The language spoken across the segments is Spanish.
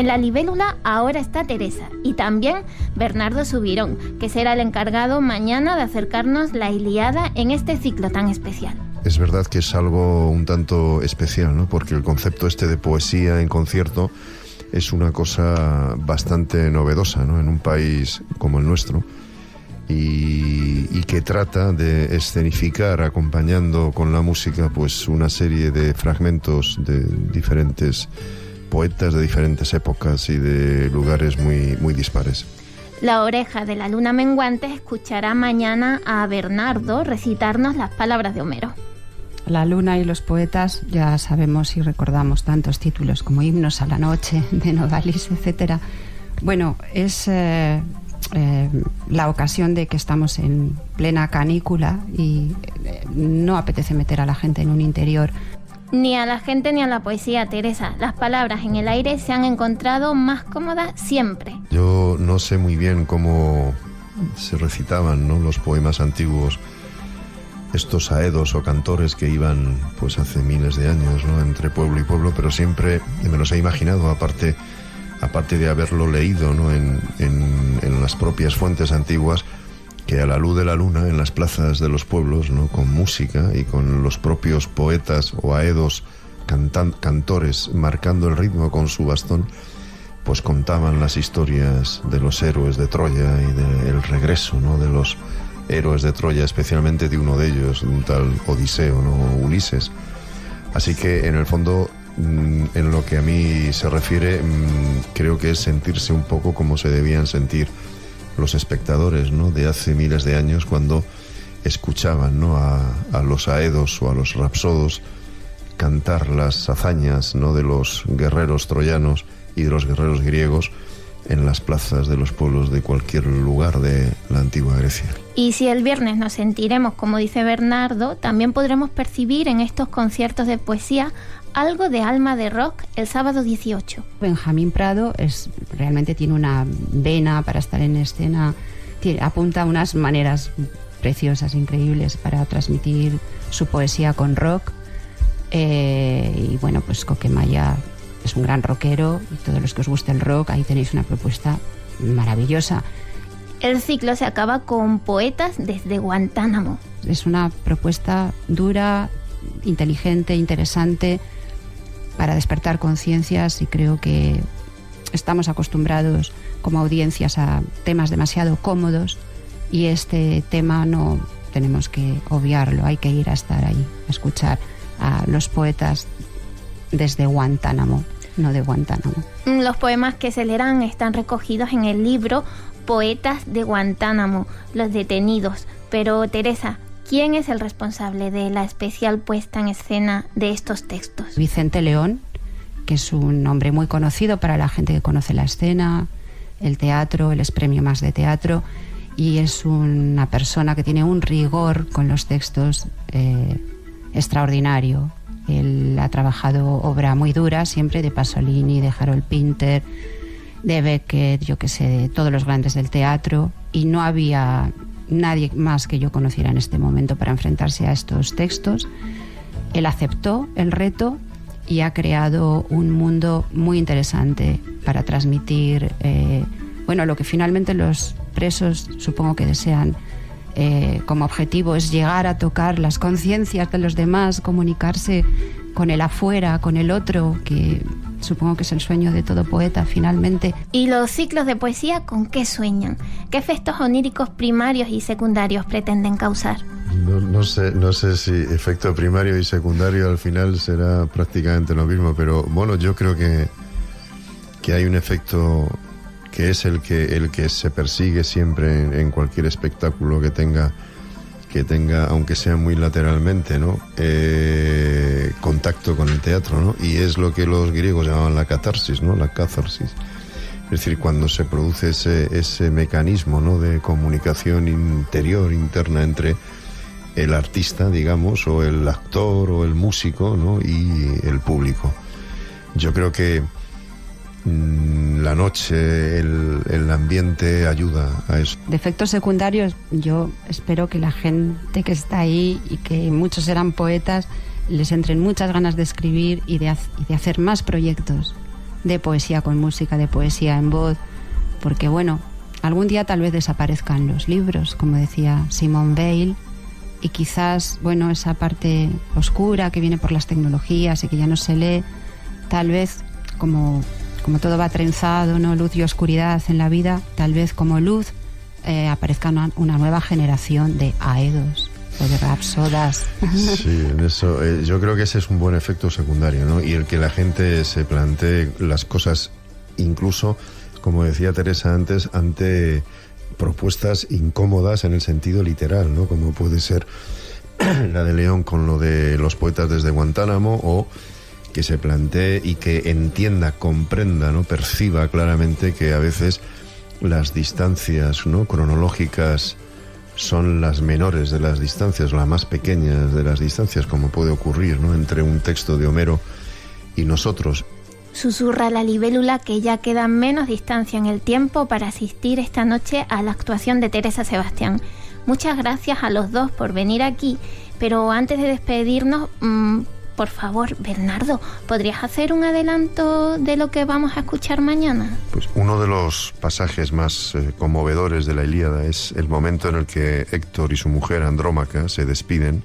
En la libélula ahora está Teresa y también Bernardo Subirón, que será el encargado mañana de acercarnos la Ilíada en este ciclo tan especial. Es verdad que es algo un tanto especial, ¿no? Porque el concepto este de poesía en concierto es una cosa bastante novedosa, ¿no? En un país como el nuestro y que trata de escenificar, acompañando con la música, pues una serie de fragmentos de diferentes poetas de diferentes épocas y de lugares muy, muy dispares. La Oreja de la Luna Menguante escuchará mañana a Bernardo recitarnos las palabras de Homero. La luna y los poetas, ya sabemos y recordamos tantos títulos como Himnos a la noche, de Novalis, etc. Bueno, es la ocasión de que estamos en plena canícula y no apetece meter a la gente en un interior. Ni a la gente ni a la poesía, Teresa. Las palabras en el aire se han encontrado más cómodas siempre. Yo no sé muy bien cómo se recitaban, ¿no?, los poemas antiguos, estos aedos o cantores que iban pues hace miles de años, ¿no?, entre pueblo y pueblo, pero siempre me los he imaginado, aparte de haberlo leído, ¿no?, en las propias fuentes antiguas, que a la luz de la luna en las plazas de los pueblos, ¿no?, con música y con los propios poetas o aedos cantores marcando el ritmo con su bastón, pues contaban las historias de los héroes de Troya y del regreso, ¿no?, de los héroes de Troya, especialmente de uno de ellos, un tal Odiseo, ¿no?, Ulises. Así que en el fondo, en lo que a mí se refiere, creo que es sentirse un poco como se debían sentir los espectadores, ¿no?, de hace miles de años, cuando escuchaban, ¿no?, a los aedos o a los rapsodos cantar las hazañas, ¿no?, de los guerreros troyanos y de los guerreros griegos en las plazas de los pueblos de cualquier lugar de la antigua Grecia. Y si el viernes nos sentiremos, como dice Bernardo, también podremos percibir en estos conciertos de poesía algo de alma de rock el sábado 18. Benjamín Prado realmente tiene una vena para estar en escena, apunta a unas maneras preciosas, increíbles para transmitir su poesía con rock. Y bueno, pues Coquemaya es un gran rockero y todos los que os guste el rock, ahí tenéis una propuesta maravillosa. El ciclo se acaba con Poetas desde Guantánamo. Es una propuesta dura, inteligente, interesante, para despertar conciencias, y creo que estamos acostumbrados como audiencias a temas demasiado cómodos y este tema no tenemos que obviarlo, hay que ir a estar ahí, a escuchar a los poetas desde Guantánamo, no de Guantánamo. Los poemas que se leerán están recogidos en el libro Poetas de Guantánamo, los detenidos. Pero Teresa, ¿quién es el responsable de la especial puesta en escena de estos textos? Vicente León, que es un hombre muy conocido para la gente que conoce la escena, el teatro, él es premio Más de Teatro, y es una persona que tiene un rigor con los textos extraordinario. Él ha trabajado obra muy dura, siempre de Pasolini, de Harold Pinter, de Beckett, yo que sé, de todos los grandes del teatro, y no había nadie más que yo conociera en este momento para enfrentarse a estos textos. Él aceptó el reto y ha creado un mundo muy interesante para transmitir lo que finalmente los presos supongo que desean como objetivo, es llegar a tocar las conciencias de los demás, comunicarse con el afuera, con el otro, que supongo que es el sueño de todo poeta finalmente. ¿Y los ciclos de poesía con qué sueñan? ¿Qué efectos oníricos primarios y secundarios pretenden causar? No sé si efecto primario y secundario al final será prácticamente lo mismo, pero bueno, yo creo que hay un efecto que es el que se persigue siempre en cualquier espectáculo que tenga, aunque sea muy lateralmente, ¿no?, contacto con el teatro, ¿no? Y es lo que los griegos llamaban la catarsis, ¿no?, la catharsis. Es decir, cuando se produce ese mecanismo, ¿no?, de comunicación interna entre el artista, digamos, o el actor o el músico, ¿no?, y el público. Yo creo que la noche, el ambiente ayuda a eso. De efectos secundarios, yo espero que la gente que está ahí, y que muchos serán poetas, les entren muchas ganas de escribir y de hacer más proyectos, de poesía con música, de poesía en voz, porque bueno, algún día tal vez desaparezcan los libros, como decía Simone Weil, y quizás, bueno, esa parte oscura que viene por las tecnologías y que ya no se lee, tal vez como todo va trenzado, ¿no? Luz y oscuridad en la vida, tal vez como luz aparezca una nueva generación de aedos o de rapsodas. Sí, en eso, yo creo que ese es un buen efecto secundario, ¿no? Y el que la gente se plantee las cosas, incluso, como decía Teresa antes, ante propuestas incómodas en el sentido literal, ¿no? Como puede ser la de León con lo de los poetas desde Guantánamo, o que se plantee y que entienda, comprenda, ¿no? Perciba claramente que a veces las distancias, ¿no? cronológicas son las menores de las distancias, las más pequeñas de las distancias, como puede ocurrir, ¿no? entre un texto de Homero y nosotros. Susurra la libélula que ya queda menos distancia en el tiempo para asistir esta noche a la actuación de Teresa Sebastián. Muchas gracias a los dos por venir aquí, pero antes de despedirnos, por favor, Bernardo, ¿podrías hacer un adelanto de lo que vamos a escuchar mañana? Pues uno de los pasajes más conmovedores de la Ilíada es el momento en el que Héctor y su mujer Andrómaca se despiden,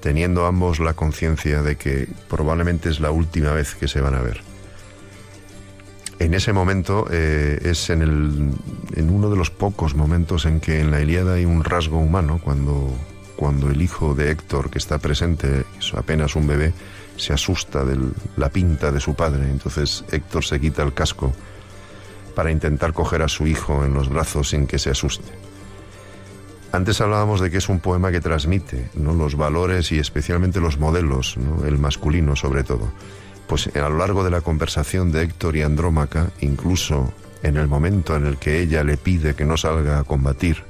teniendo ambos la conciencia de que probablemente es la última vez que se van a ver. En ese momento es en uno de los pocos momentos en que en la Ilíada hay un rasgo humano, cuando el hijo de Héctor, que está presente, es apenas un bebé, se asusta de la pinta de su padre. Entonces Héctor se quita el casco para intentar coger a su hijo en los brazos sin que se asuste. Antes hablábamos de que es un poema que transmite, ¿no? los valores y especialmente los modelos, ¿no? el masculino sobre todo. Pues a lo largo de la conversación de Héctor y Andrómaca, incluso en el momento en el que ella le pide que no salga a combatir,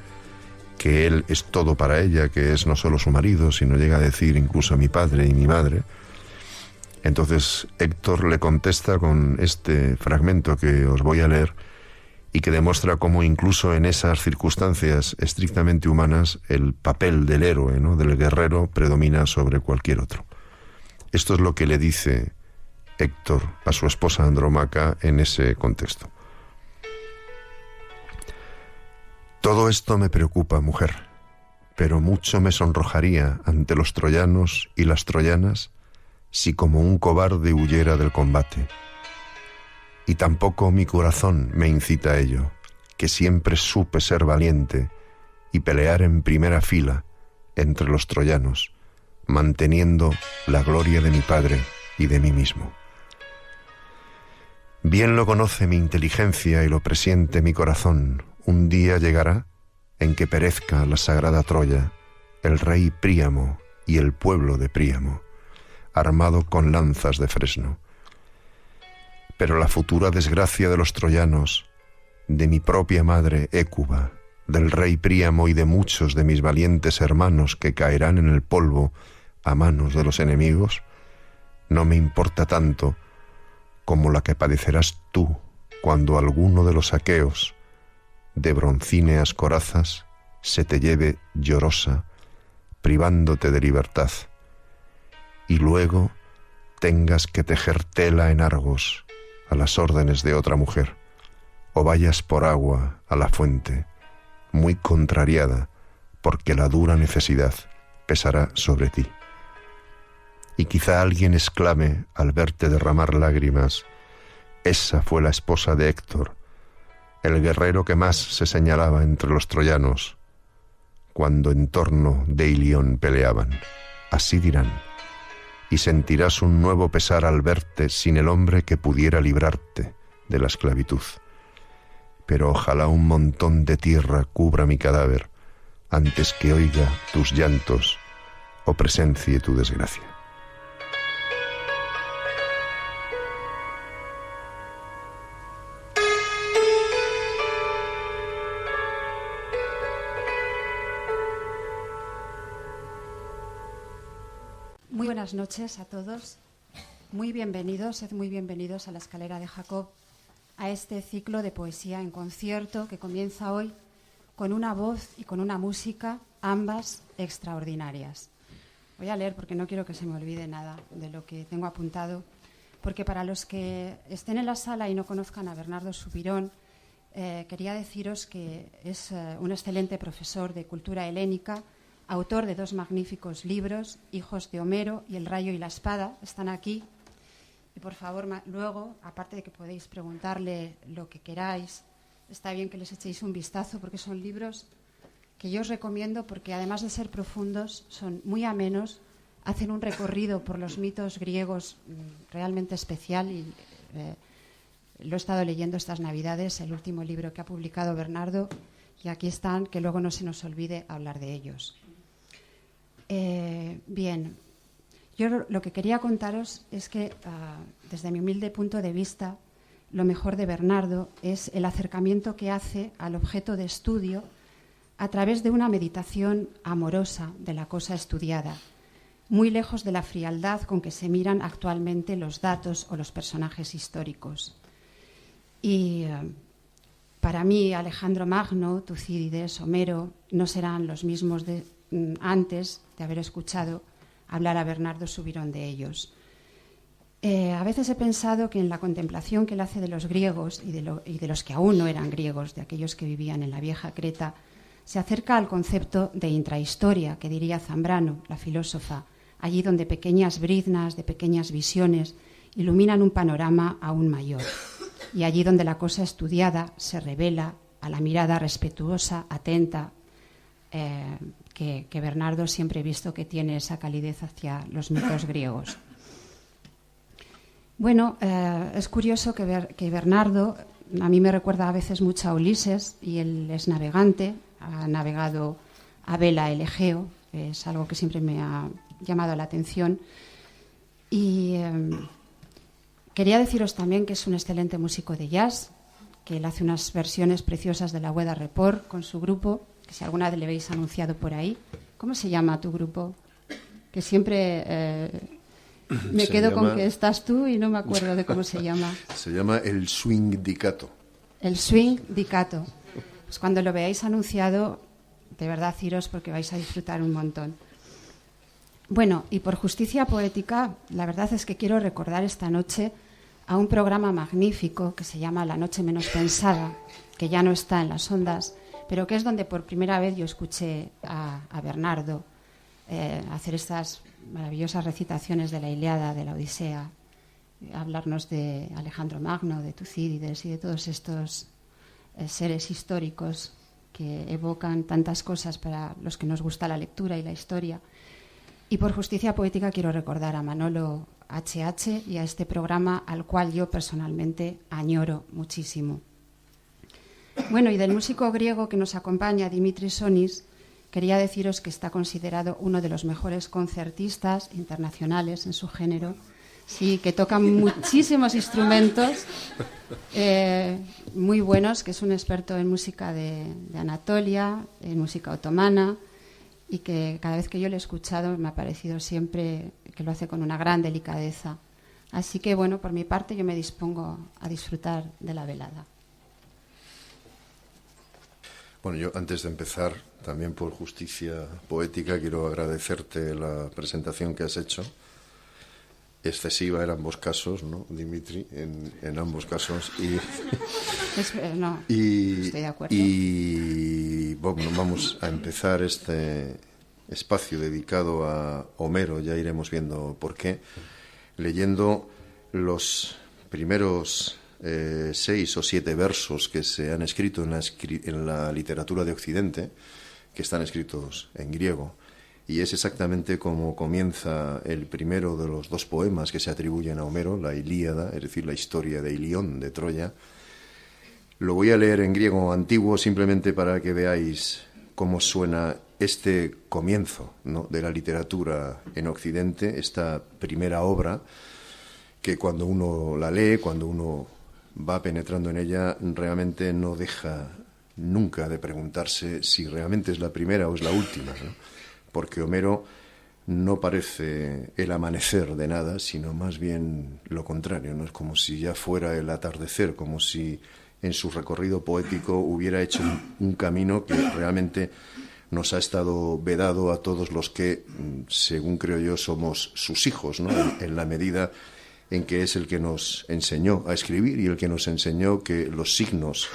que él es todo para ella, que es no solo su marido, sino llega a decir incluso mi padre y mi madre, entonces Héctor le contesta con este fragmento que os voy a leer y que demuestra cómo incluso en esas circunstancias estrictamente humanas el papel del héroe, ¿no? del guerrero, predomina sobre cualquier otro. Esto es lo que le dice Héctor a su esposa Andrómaca en ese contexto. Todo esto me preocupa, mujer, pero mucho me sonrojaría ante los troyanos y las troyanas si como un cobarde huyera del combate. Y tampoco mi corazón me incita a ello, que siempre supe ser valiente y pelear en primera fila entre los troyanos, manteniendo la gloria de mi padre y de mí mismo. Bien lo conoce mi inteligencia y lo presiente mi corazón. Un día llegará en que perezca la sagrada Troya, el rey Príamo y el pueblo de Príamo, armado con lanzas de fresno. Pero la futura desgracia de los troyanos, de mi propia madre Hécuba, del rey Príamo y de muchos de mis valientes hermanos que caerán en el polvo a manos de los enemigos, no me importa tanto como la que padecerás tú cuando alguno de los aqueos, de broncíneas corazas, se te lleve llorosa, privándote de libertad, y luego tengas que tejer tela en Argos a las órdenes de otra mujer, o vayas por agua a la fuente, muy contrariada, porque la dura necesidad pesará sobre ti. Y quizá alguien exclame al verte derramar lágrimas: esa fue la esposa de Héctor, el guerrero que más se señalaba entre los troyanos, cuando en torno de Ilión peleaban. Así dirán, y sentirás un nuevo pesar al verte sin el hombre que pudiera librarte de la esclavitud. Pero ojalá un montón de tierra cubra mi cadáver antes que oiga tus llantos o presencie tu desgracia. Muy buenas noches a todos. Sed muy bienvenidos a la Escalera de Jacob, a este ciclo de poesía en concierto que comienza hoy con una voz y con una música, ambas extraordinarias. Voy a leer porque no quiero que se me olvide nada de lo que tengo apuntado. porque para los que estén en la sala y no conozcan a Bernardo Subirón, quería deciros que es un excelente profesor de cultura helénica, autor de 2 magníficos libros, Hijos de Homero y El rayo y la espada. Están aquí. Y por favor, luego, aparte de que podéis preguntarle lo que queráis, está bien que les echéis un vistazo, porque son libros que yo os recomiendo, porque además de ser profundos, son muy amenos, hacen un recorrido por los mitos griegos realmente especial, y lo he estado leyendo estas Navidades, el último libro que ha publicado Bernardo, y aquí están, que luego no se nos olvide hablar de ellos. Bien, yo lo que quería contaros es que, desde mi humilde punto de vista, lo mejor de Bernardo es el acercamiento que hace al objeto de estudio a través de una meditación amorosa de la cosa estudiada, muy lejos de la frialdad con que se miran actualmente los datos o los personajes históricos. Y para mí, Alejandro Magno, Tucídides, Homero, no serán los mismos de antes de haber escuchado hablar a Bernardo Subirón de ellos. A veces he pensado que en la contemplación que él hace de los griegos y de los que aún no eran griegos, de aquellos que vivían en la vieja Creta, se acerca al concepto de intrahistoria, que diría Zambrano, la filósofa, allí donde pequeñas briznas de pequeñas visiones iluminan un panorama aún mayor, y allí donde la cosa estudiada se revela a la mirada respetuosa, atenta, que Bernardo siempre he visto que tiene esa calidez hacia los mitos griegos. Bueno, es curioso que Bernardo a mí me recuerda a veces mucho a Ulises, y él es navegante, ha navegado a vela el Egeo, es algo que siempre me ha llamado la atención. Y quería deciros también que es un excelente músico de jazz, que él hace unas versiones preciosas de la Weda Report con su grupo, que si alguna vez le habéis anunciado por ahí. ¿Cómo se llama tu grupo? Que siempre me quedo con que estás tú y no me acuerdo de cómo se llama. Se llama el Swing Dicato. El Swing Dicato. Pues cuando lo veáis anunciado, de verdad iros, porque vais a disfrutar un montón. Bueno, y por justicia poética, la verdad es que quiero recordar esta noche a un programa magnífico que se llama La Noche Menos Pensada, que ya no está en las ondas, pero que es donde por primera vez yo escuché a Bernardo hacer estas maravillosas recitaciones de la Ilíada, de la Odisea, hablarnos de Alejandro Magno, de Tucídides y de todos estos seres históricos que evocan tantas cosas para los que nos gusta la lectura y la historia. Y por justicia poética quiero recordar a Manolo H.H. y a este programa al cual yo personalmente añoro muchísimo. Bueno, y del músico griego que nos acompaña, Dimitris Sonis, quería deciros que está considerado uno de los mejores concertistas internacionales en su género. Sí, que toca muchísimos instrumentos muy buenos, que es un experto en música de Anatolia, en música otomana, y que cada vez que yo lo he escuchado me ha parecido siempre que lo hace con una gran delicadeza. Así que, bueno, por mi parte yo me dispongo a disfrutar de la velada. Bueno, yo antes de empezar, también por justicia poética, quiero agradecerte la presentación que has hecho. Excesiva en ambos casos, ¿no, Dimitri? En ambos casos. No, estoy de acuerdo. Y bueno, vamos a empezar este espacio dedicado a Homero, ya iremos viendo por qué, leyendo los primeros 6 o 7 versos que se han escrito en la literatura de Occidente, que están escritos en griego. Y es exactamente como comienza el primero de los 2 poemas que se atribuyen a Homero, la Ilíada, es decir, la historia de Ilión, de Troya. Lo voy a leer en griego antiguo simplemente para que veáis cómo suena este comienzo, ¿no?, de la literatura en Occidente, esta primera obra que cuando uno la lee, cuando uno va penetrando en ella, realmente no deja nunca de preguntarse si realmente es la primera o es la última, ¿no? Porque Homero no parece el amanecer de nada, sino más bien lo contrario, ¿no? Es como si ya fuera el atardecer, como si en su recorrido poético hubiera hecho un camino que realmente nos ha estado vedado a todos los que, según creo yo, somos sus hijos, ¿no? En la medida en que es el que nos enseñó a escribir y el que nos enseñó que los signos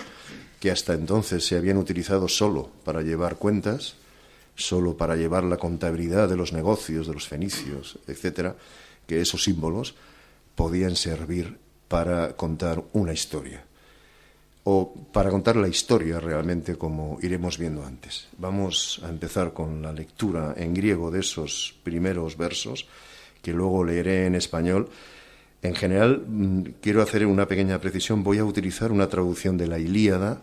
que hasta entonces se habían utilizado solo para llevar cuentas, solo para llevar la contabilidad de los negocios, de los fenicios, etcétera, que esos símbolos podían servir para contar una historia, o para contar la historia realmente, como iremos viendo antes. Vamos a empezar con la lectura en griego de esos primeros versos, que luego leeré en español. En general, quiero hacer una pequeña precisión. Voy a utilizar una traducción de la Ilíada,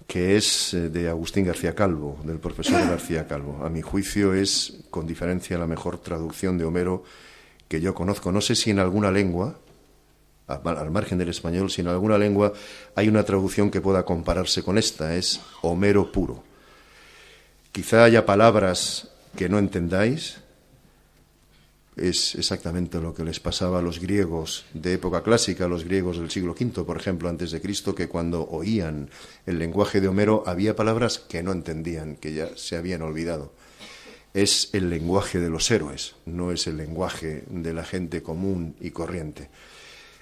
que es de Agustín García Calvo, del profesor García Calvo. A mi juicio es, con diferencia, la mejor traducción de Homero que yo conozco. No sé si en alguna lengua, al margen del español, si en alguna lengua hay una traducción que pueda compararse con esta. Es Homero puro. Quizá haya palabras que no entendáis. Es exactamente lo que les pasaba a los griegos de época clásica, a los griegos del siglo V, por ejemplo, antes de Cristo, que cuando oían el lenguaje de Homero había palabras que no entendían, que ya se habían olvidado. Es el lenguaje de los héroes, no es el lenguaje de la gente común y corriente.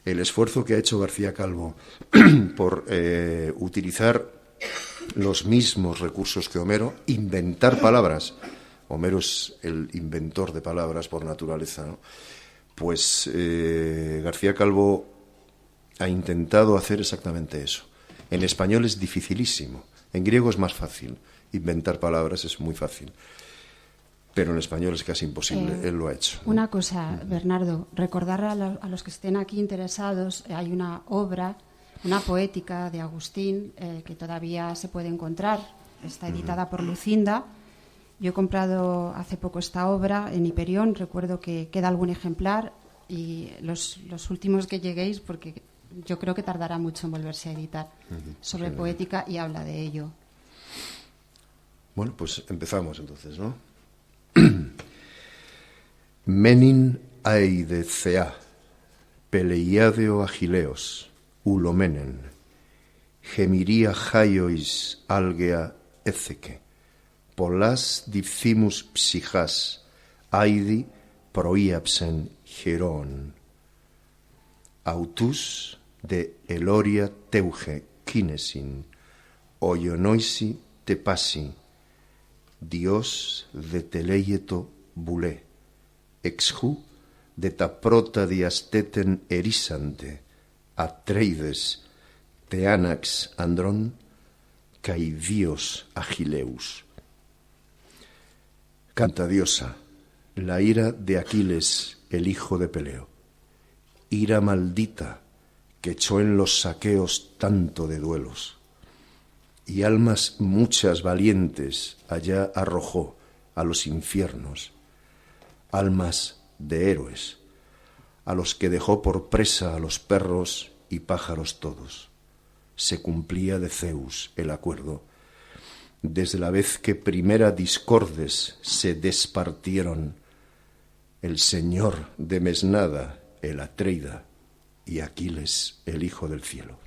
El esfuerzo que ha hecho García Calvo por utilizar los mismos recursos que Homero, inventar palabras. Homero es el inventor de palabras por naturaleza, ¿no? Pues García Calvo ha intentado hacer exactamente eso. En español es dificilísimo, en griego es más fácil. Inventar palabras es muy fácil, pero en español es casi imposible. Él lo ha hecho, ¿no? Una cosa, Bernardo, recordar a los que estén aquí interesados, hay una obra, una poética de Agustín que todavía se puede encontrar, está editada por Lucinda. Yo he comprado hace poco esta obra en Hiperión, recuerdo que queda algún ejemplar y los últimos que lleguéis, porque yo creo que tardará mucho en volverse a editar, sobre poética, y habla de ello. Bueno, pues empezamos entonces, ¿no? Menin aidecea, peleiadeo agileos, ulomenen, gemiria jaiois algea ezeke, polas dipsimus psichas, aidi proiapsen geron, autus de eloria teuge kinesin, oionoisi tepasi, Dios de teleieto bulé, exju de taprota diasteten erisante, Atreides, teanax andron, caidios agileus. Canta diosa, la ira de Aquiles, el hijo de Peleo, ira maldita que echó en los saqueos tanto de duelos, y almas muchas valientes allá arrojó a los infiernos, almas de héroes, a los que dejó por presa a los perros y pájaros todos. Se cumplía de Zeus el acuerdo, desde la vez que primera discordes se despartieron el señor de Mesnada, el Atreida, y Aquiles, el hijo del cielo.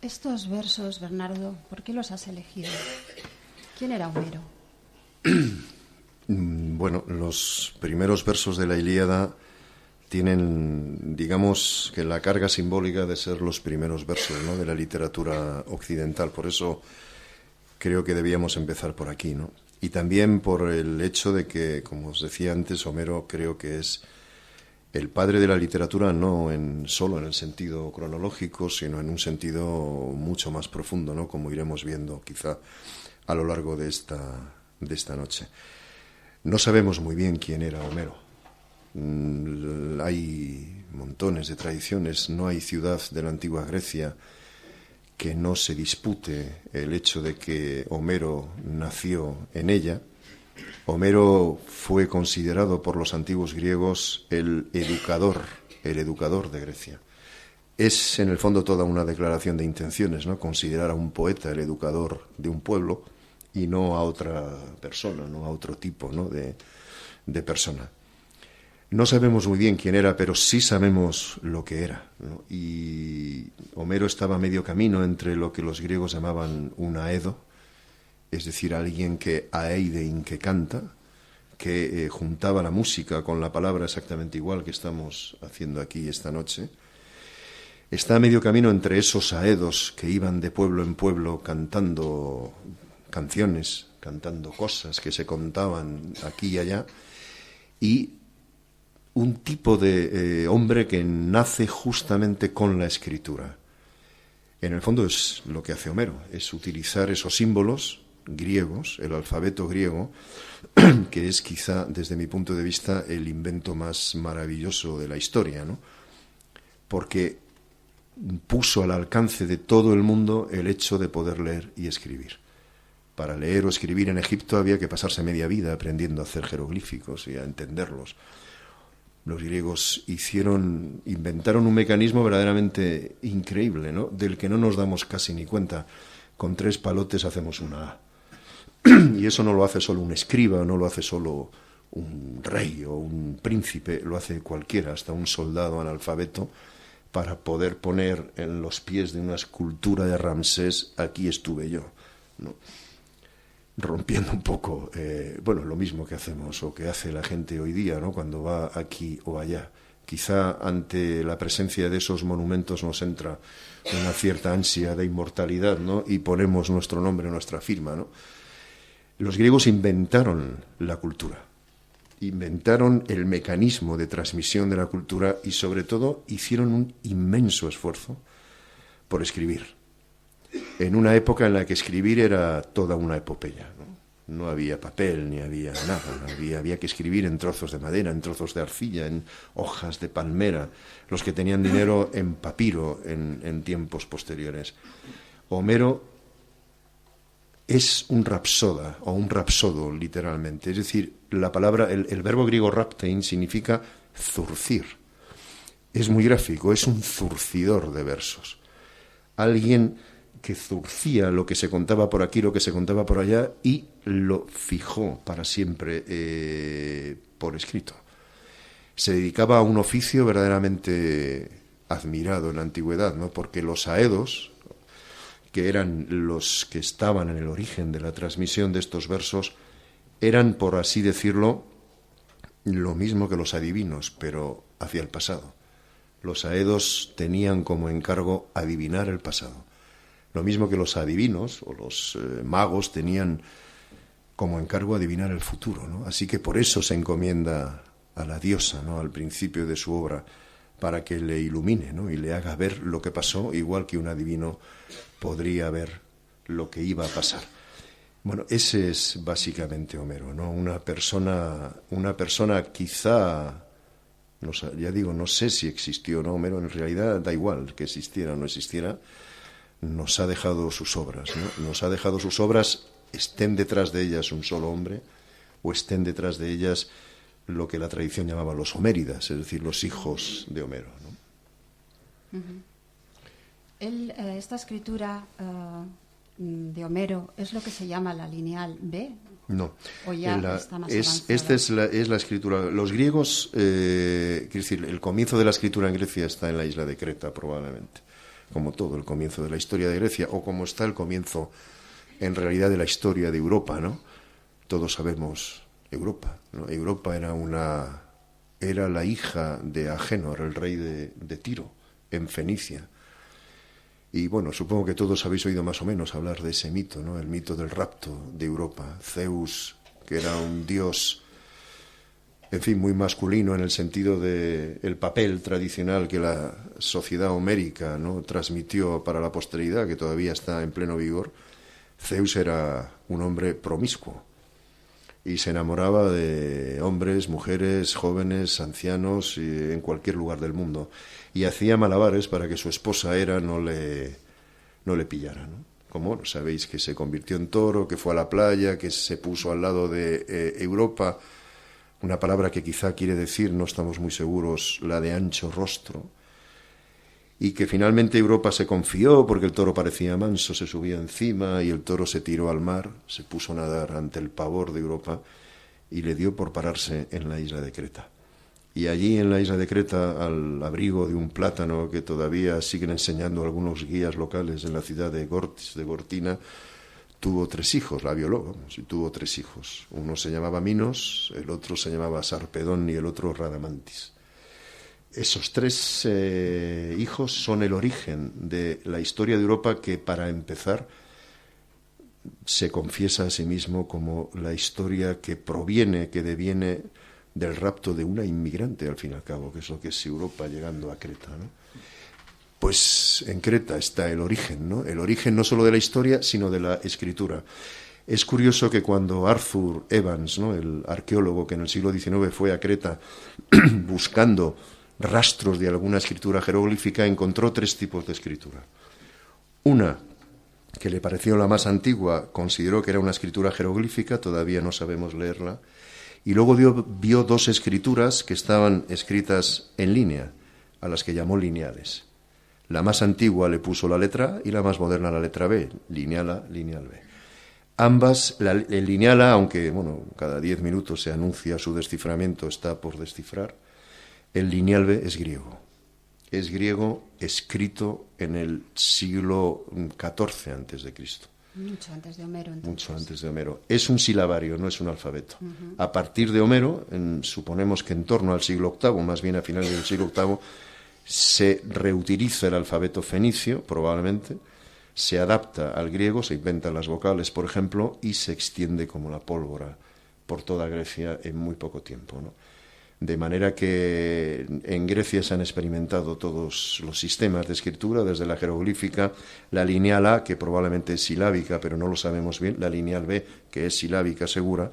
Estos versos, Bernardo, ¿por qué los has elegido? ¿Quién era Homero? Bueno, los primeros versos de la Ilíada tienen, digamos, que la carga simbólica de ser los primeros versos, ¿no?, de la literatura occidental. Por eso creo que debíamos empezar por aquí, ¿no? Y también por el hecho de que, como os decía antes, Homero creo que es el padre de la literatura, no solo en el sentido cronológico, sino en un sentido mucho más profundo, ¿no?, como iremos viendo quizá a lo largo de esta noche. No sabemos muy bien quién era Homero. Hay montones de tradiciones, no hay ciudad de la antigua Grecia que no se dispute el hecho de que Homero nació en ella. Homero fue considerado por los antiguos griegos el educador de Grecia. Es en el fondo toda una declaración de intenciones, ¿no?, considerar a un poeta el educador de un pueblo y no a otra persona, no a otro tipo, ¿no?, de persona. No sabemos muy bien quién era, pero sí sabemos lo que era, ¿no? Y Homero estaba a medio camino entre lo que los griegos llamaban un aedo, es decir, alguien que aeidein, que canta, que juntaba la música con la palabra exactamente igual que estamos haciendo aquí esta noche. Está a medio camino entre esos aedos que iban de pueblo en pueblo cantando canciones, cantando cosas que se contaban aquí y allá, y un tipo de hombre que nace justamente con la escritura. En el fondo es lo que hace Homero, es utilizar esos símbolos griegos, el alfabeto griego, que es quizá, desde mi punto de vista, el invento más maravilloso de la historia, ¿no?, porque puso al alcance de todo el mundo el hecho de poder leer y escribir. Para leer o escribir en Egipto había que pasarse media vida aprendiendo a hacer jeroglíficos y a entenderlos. Los griegos inventaron un mecanismo verdaderamente increíble, ¿no?, del que no nos damos casi ni cuenta. Con 3 palotes hacemos una A. Y eso no lo hace solo un escriba, no lo hace solo un rey o un príncipe, lo hace cualquiera, hasta un soldado analfabeto, para poder poner en los pies de una escultura de Ramsés, aquí estuve yo, ¿no?, rompiendo un poco, lo mismo que hacemos o que hace la gente hoy día, ¿no?, cuando va aquí o allá. Quizá ante la presencia de esos monumentos nos entra una cierta ansia de inmortalidad, ¿no?, y ponemos nuestro nombre, nuestra firma, ¿no? Los griegos inventaron la cultura, inventaron el mecanismo de transmisión de la cultura y, sobre todo, hicieron un inmenso esfuerzo por escribir, en una época en la que escribir era toda una epopeya, ¿no? No había papel ni había nada, había que escribir en trozos de madera, en trozos de arcilla, en hojas de palmera, los que tenían dinero en papiro en tiempos posteriores. Homero es un rapsoda o un rapsodo, literalmente, es decir, la palabra, el verbo griego raptein significa zurcir. Es muy gráfico, es un zurcidor de versos. Alguien que zurcía lo que se contaba por aquí, lo que se contaba por allá, y lo fijó para siempre por escrito. Se dedicaba a un oficio verdaderamente admirado en la antigüedad, ¿no?, porque los aedos, que eran los que estaban en el origen de la transmisión de estos versos, eran, por así decirlo, lo mismo que los adivinos, pero hacia el pasado. Los aedos tenían como encargo adivinar el pasado. Lo mismo que los adivinos o los magos tenían como encargo adivinar el futuro, ¿no? Así que por eso se encomienda a la diosa, ¿no?, al principio de su obra, para que le ilumine, ¿no?, y le haga ver lo que pasó, igual que un adivino podría ver lo que iba a pasar. Bueno, ese es básicamente Homero, ¿no? Una persona quizá, no sé si existió o no Homero, en realidad da igual que existiera o no existiera. Nos ha dejado sus obras, ¿no? Nos ha dejado sus obras, estén detrás de ellas un solo hombre o estén detrás de ellas lo que la tradición llamaba los homéridas, es decir, los hijos de Homero, ¿no? Esta escritura de Homero es lo que se llama la lineal B. No, ¿O ya está más avanzada? Esta es la escritura. Los griegos, quiero decir, el comienzo de la escritura en Grecia está en la isla de Creta, probablemente. como todo el comienzo de la historia de Grecia, o como está el comienzo en realidad de la historia de Europa, ¿no? Todos sabemos Europa, ¿no? Europa era la hija de Agénor, el rey de Tiro, en Fenicia. Y bueno, supongo que todos habéis oído más o menos hablar de ese mito, ¿no? El mito del rapto de Europa. Zeus, que era un dios, en fin, muy masculino en el sentido de el papel tradicional que la sociedad homérica, ¿no?, transmitió para la posteridad, que todavía está en pleno vigor. Zeus era un hombre promiscuo y se enamoraba de hombres, mujeres, jóvenes, ancianos, en cualquier lugar del mundo, y hacía malabares para que su esposa Hera no le pillara, ¿no? Como sabéis, que se convirtió en toro, que fue a la playa, que se puso al lado de Europa, una palabra que quizá quiere decir, no estamos muy seguros, la de ancho rostro, y que finalmente Europa se confió porque el toro parecía manso, se subía encima y el toro se tiró al mar, se puso a nadar ante el pavor de Europa y le dio por pararse en la isla de Creta. Y allí en la isla de Creta, al abrigo de un plátano que todavía siguen enseñando algunos guías locales en la ciudad de Gortina, tuvo 3 hijos, la violó, vamos, y tuvo 3 hijos. Uno se llamaba Minos, el otro se llamaba Sarpedón y el otro Radamantis. Esos 3 hijos son el origen de la historia de Europa, que, para empezar, se confiesa a sí mismo como la historia que deviene del rapto de una inmigrante, al fin y al cabo, que es lo que es Europa llegando a Creta, ¿no? Pues en Creta está el origen, ¿no? El origen no solo de la historia, sino de la escritura. Es curioso que cuando Arthur Evans, ¿no?, el arqueólogo que en el siglo XIX fue a Creta buscando rastros de alguna escritura jeroglífica, encontró 3 tipos de escritura. Una, que le pareció la más antigua, consideró que era una escritura jeroglífica, todavía no sabemos leerla, y luego vio 2 escrituras que estaban escritas en línea, a las que llamó lineales. La más antigua le puso la letra A y la más moderna la letra B, lineal A, lineal B. Ambas, el lineal A, aunque cada 10 minutos se anuncia su desciframiento, está por descifrar. El lineal B es griego. Es griego escrito en el siglo XIV a.C. Mucho antes de Homero, entonces. Mucho antes de Homero. Es un silabario, no es un alfabeto. Uh-huh. A partir de Homero, suponemos que en torno al siglo VIII, más bien a finales del siglo VIII, se reutiliza el alfabeto fenicio, probablemente, se adapta al griego, se inventan las vocales, por ejemplo, y se extiende como la pólvora por toda Grecia en muy poco tiempo, ¿no? De manera que en Grecia se han experimentado todos los sistemas de escritura, desde la jeroglífica, la lineal A, que probablemente es silábica, pero no lo sabemos bien, la lineal B, que es silábica seguro,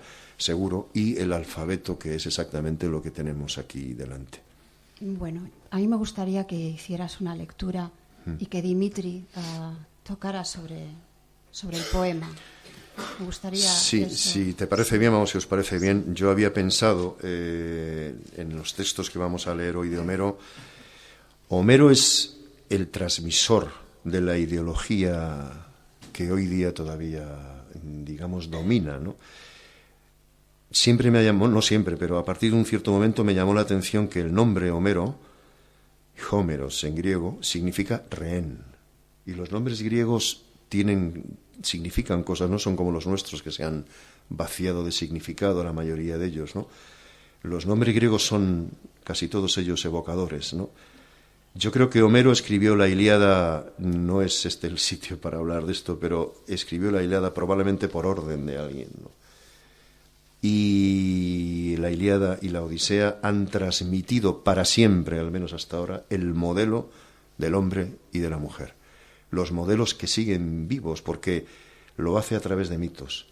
y el alfabeto, que es exactamente lo que tenemos aquí delante. Bueno, a mí me gustaría que hicieras una lectura y que Dimitri tocara sobre el poema. Me gustaría... Sí, si te parece bien, si os parece bien, yo había pensado en los textos que vamos a leer hoy de Homero. Homero es el transmisor de la ideología que hoy día todavía, digamos, domina, ¿no? Siempre me llamó, no siempre, pero a partir de un cierto momento me llamó la atención que el nombre Homero, Homeros en griego, significa rehén. Y los nombres griegos significan cosas, no son como los nuestros, que se han vaciado de significado, la mayoría de ellos, ¿no? Los nombres griegos son casi todos ellos evocadores, ¿no? Yo creo que Homero escribió la Ilíada, no es este el sitio para hablar de esto, pero escribió la Ilíada probablemente por orden de alguien, ¿no? Y la Ilíada y la Odisea han transmitido para siempre, al menos hasta ahora, el modelo del hombre y de la mujer. Los modelos que siguen vivos, porque lo hace a través de mitos.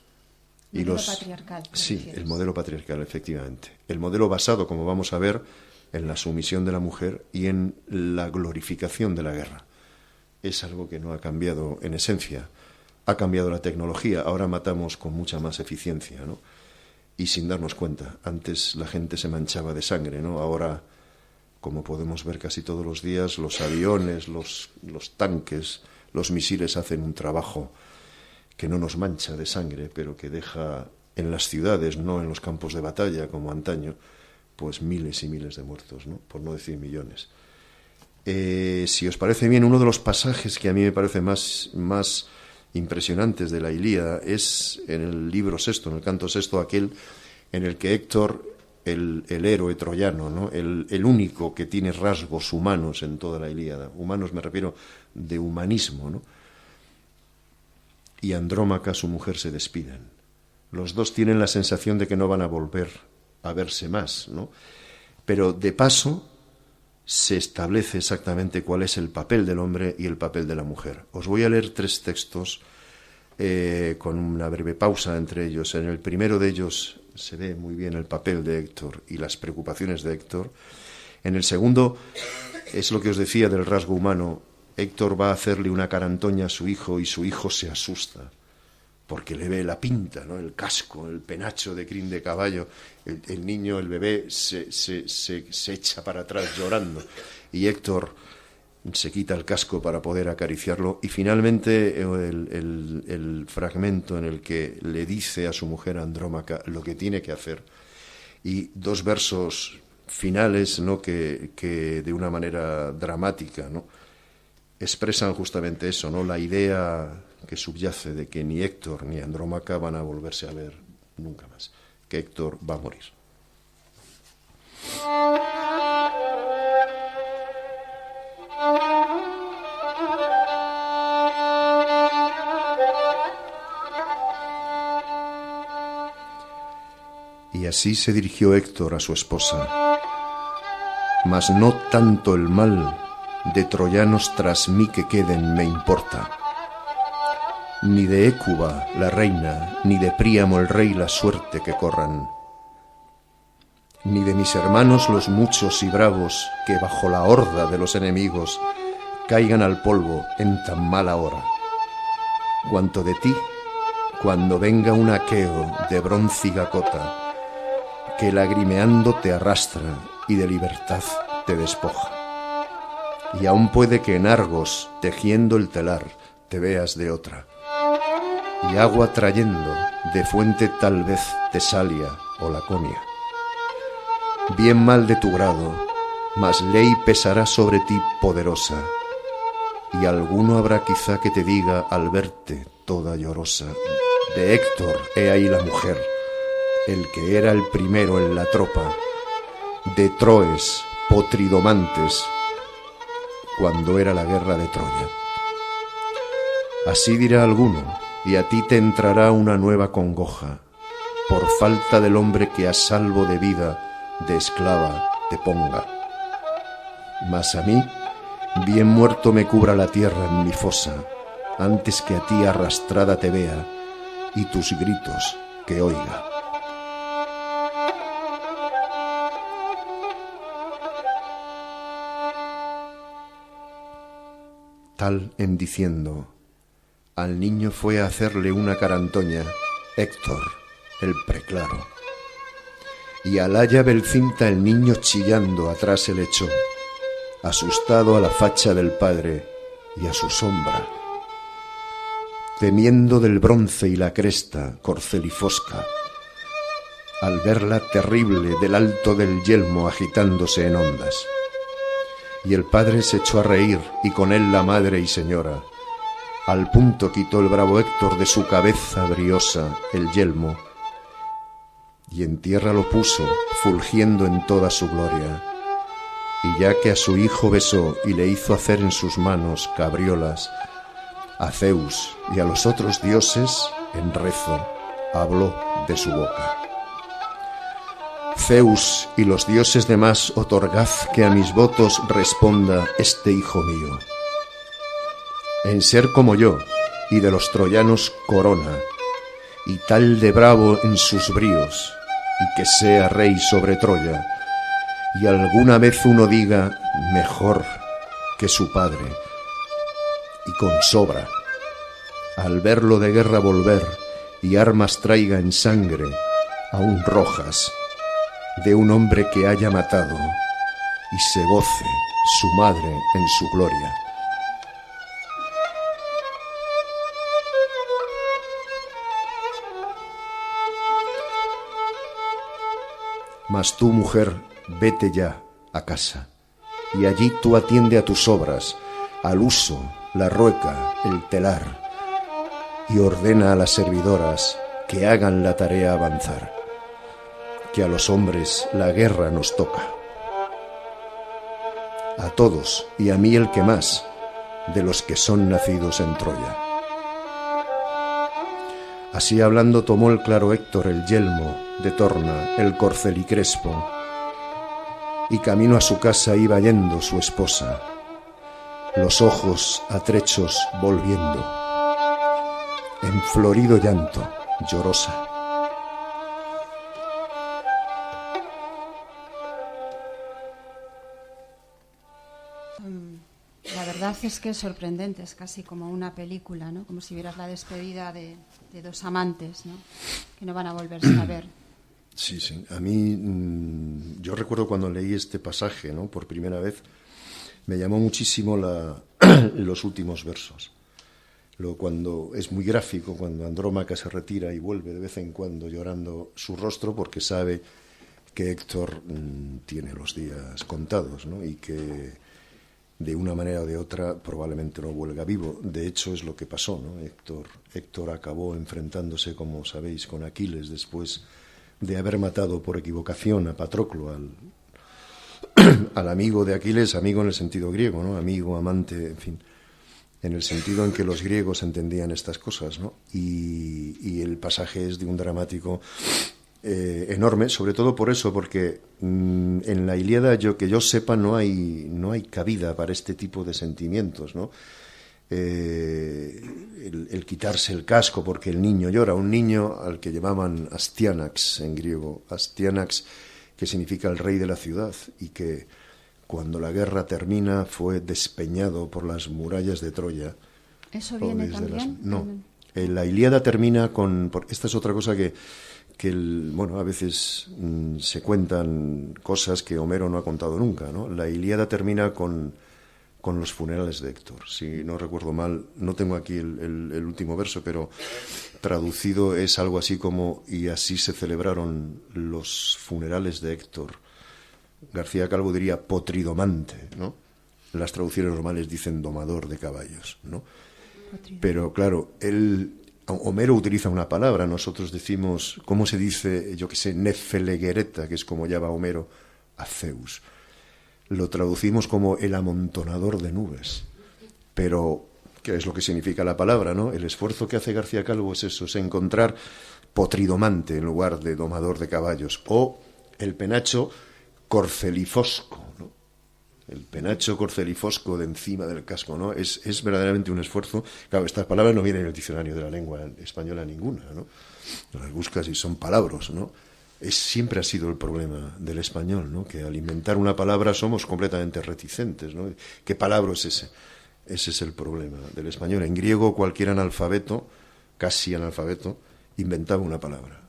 El modelo patriarcal. Sí, el modelo patriarcal, efectivamente. El modelo basado, como vamos a ver, en la sumisión de la mujer y en la glorificación de la guerra. Es algo que no ha cambiado en esencia. Ha cambiado la tecnología, ahora matamos con mucha más eficiencia, ¿no? Y sin darnos cuenta. Antes la gente se manchaba de sangre, ¿no? Ahora, como podemos ver casi todos los días, los aviones, los tanques, los misiles hacen un trabajo que no nos mancha de sangre, pero que deja en las ciudades, no en los campos de batalla como antaño, pues miles y miles de muertos, ¿no? Por no decir millones. Si os parece bien, uno de los pasajes que a mí me parece más impresionantes de la Ilíada es en el libro sexto, en el canto sexto, aquel en el que Héctor, el héroe troyano, ¿no? el único que tiene rasgos humanos en toda la Ilíada, humanos me refiero de humanismo, ¿no? Y Andrómaca, su mujer, se despiden. Los dos tienen la sensación de que no van a volver a verse más, ¿no? Pero de paso se establece exactamente cuál es el papel del hombre y el papel de la mujer. Os voy a leer 3 textos con una breve pausa entre ellos. En el primero de ellos se ve muy bien el papel de Héctor y las preocupaciones de Héctor. En el segundo es lo que os decía del rasgo humano. Héctor va a hacerle una carantoña a su hijo y su hijo se asusta porque le ve la pinta, ¿no? El casco, el penacho de crin de caballo. El niño, el bebé, se echa para atrás llorando y Héctor se quita el casco para poder acariciarlo. Y finalmente el fragmento en el que le dice a su mujer Andrómaca lo que tiene que hacer, y 2 versos finales, ¿no? que de una manera dramática, ¿no? expresan justamente eso, ¿no? La idea que subyace de que ni Héctor ni Andrómaca van a volverse a ver nunca más, que Héctor va a morir. Y así se dirigió Héctor a su esposa, mas no tanto el mal de troyanos tras mí que queden me importa, ni de Hécuba la reina, ni de Príamo el rey la suerte que corran, ni de mis hermanos los muchos y bravos que bajo la horda de los enemigos caigan al polvo en tan mala hora, cuanto de ti, cuando venga un aqueo de broncíga cota, que lagrimeando te arrastra y de libertad te despoja. Y aún puede que en Argos, tejiendo el telar, te veas de otra, y agua trayendo de fuente tal vez Tesalia o Laconia. Bien mal de tu grado, mas ley pesará sobre ti poderosa, y alguno habrá quizá que te diga al verte toda llorosa, de Héctor he ahí la mujer, el que era el primero en la tropa, de Troes, Potridomantes, cuando era la guerra de Troya. Así dirá alguno, y a ti te entrará una nueva congoja, por falta del hombre que a salvo de vida de esclava te ponga. Mas a mí, bien muerto me cubra la tierra en mi fosa, antes que a ti arrastrada te vea, y tus gritos que oiga. Tal en diciendo, al niño fue a hacerle una carantoña Héctor, el preclaro, y al haya Belcinta el niño chillando atrás se le echó, asustado a la facha del padre y a su sombra, temiendo del bronce y la cresta corcel y fosca, al verla terrible del alto del yelmo agitándose en ondas. Y el padre se echó a reír, y con él la madre y señora. Al punto quitó el bravo Héctor de su cabeza briosa el yelmo, y en tierra lo puso, fulgiendo en toda su gloria. Y ya que a su hijo besó y le hizo hacer en sus manos cabriolas, a Zeus y a los otros dioses en rezo habló de su boca. Zeus y los dioses demás, otorgad que a mis votos responda este hijo mío, en ser como yo, y de los troyanos corona, y tal de bravo en sus bríos, y que sea rey sobre Troya, y alguna vez uno diga mejor que su padre, y con sobra, al verlo de guerra volver, y armas traiga en sangre, aún rojas, de un hombre que haya matado, y se goce su madre en su gloria. Mas tú, mujer, vete ya a casa, y allí tú atiende a tus obras, al uso, la rueca, el telar, y ordena a las servidoras que hagan la tarea avanzar, que a los hombres la guerra nos toca. A todos, y a mí el que más, de los que son nacidos en Troya. Así hablando tomó el claro Héctor el yelmo de torna, el corcel y crespo, y camino a su casa iba yendo su esposa, los ojos atrechos volviendo, en florido llanto, llorosa. La verdad es que es sorprendente, es casi como una película, ¿no? Como si vieras la despedida de dos amantes, ¿no? Que no van a volverse a ver. Sí, sí. A mí, yo recuerdo cuando leí este pasaje, ¿no? Por primera vez, me llamó muchísimo los últimos versos. Cuando es muy gráfico, cuando Andrómaca se retira y vuelve de vez en cuando llorando su rostro porque sabe que Héctor tiene los días contados, ¿no? Y que de una manera o de otra probablemente no vuelva vivo. De hecho es lo que pasó, ¿no? Héctor acabó enfrentándose, como sabéis, con Aquiles después de haber matado por equivocación a Patroclo, al amigo de Aquiles, amigo en el sentido griego, ¿no? Amigo, amante, en fin, en el sentido en que los griegos entendían estas cosas, ¿no? Y el pasaje es de un dramático enorme, sobre todo por eso, porque en la Ilíada, que yo sepa, no hay cabida para este tipo de sentimientos, ¿no? El quitarse el casco porque el niño llora, un niño al que llamaban Astyanax en griego, Astyanax, que significa el rey de la ciudad, y que cuando la guerra termina fue despeñado por las murallas de Troya. ¿Eso viene también? No, la Ilíada termina con... Esta es otra cosa que a veces se cuentan cosas que Homero no ha contado nunca, ¿no? La Ilíada termina con los funerales de Héctor. Si no recuerdo mal, no tengo aquí el último verso, pero traducido es algo así como: y así se celebraron los funerales de Héctor. García Calvo diría potridomante, ¿no? Las traducciones normales dicen domador de caballos, ¿no? Pero claro, Homero utiliza una palabra, nosotros decimos, ¿cómo se dice? Yo que sé, nefelegereta, que es como llama Homero a Zeus. Lo traducimos como el amontonador de nubes. Pero, ¿qué es lo que significa la palabra, no? El esfuerzo que hace García Calvo es eso, es encontrar potridomante en lugar de domador de caballos. O el penacho corcelifosco, ¿no? El penacho corcelifosco de encima del casco, ¿no? Es verdaderamente un esfuerzo. Claro, estas palabras no vienen en el diccionario de la lengua española ninguna, ¿no? Las buscas y son palabras, ¿no? Siempre ha sido el problema del español, ¿no? Que al inventar una palabra somos completamente reticentes, ¿no? ¿Qué palabra es ese? Ese es el problema del español. En griego cualquier analfabeto, casi analfabeto, inventaba una palabra,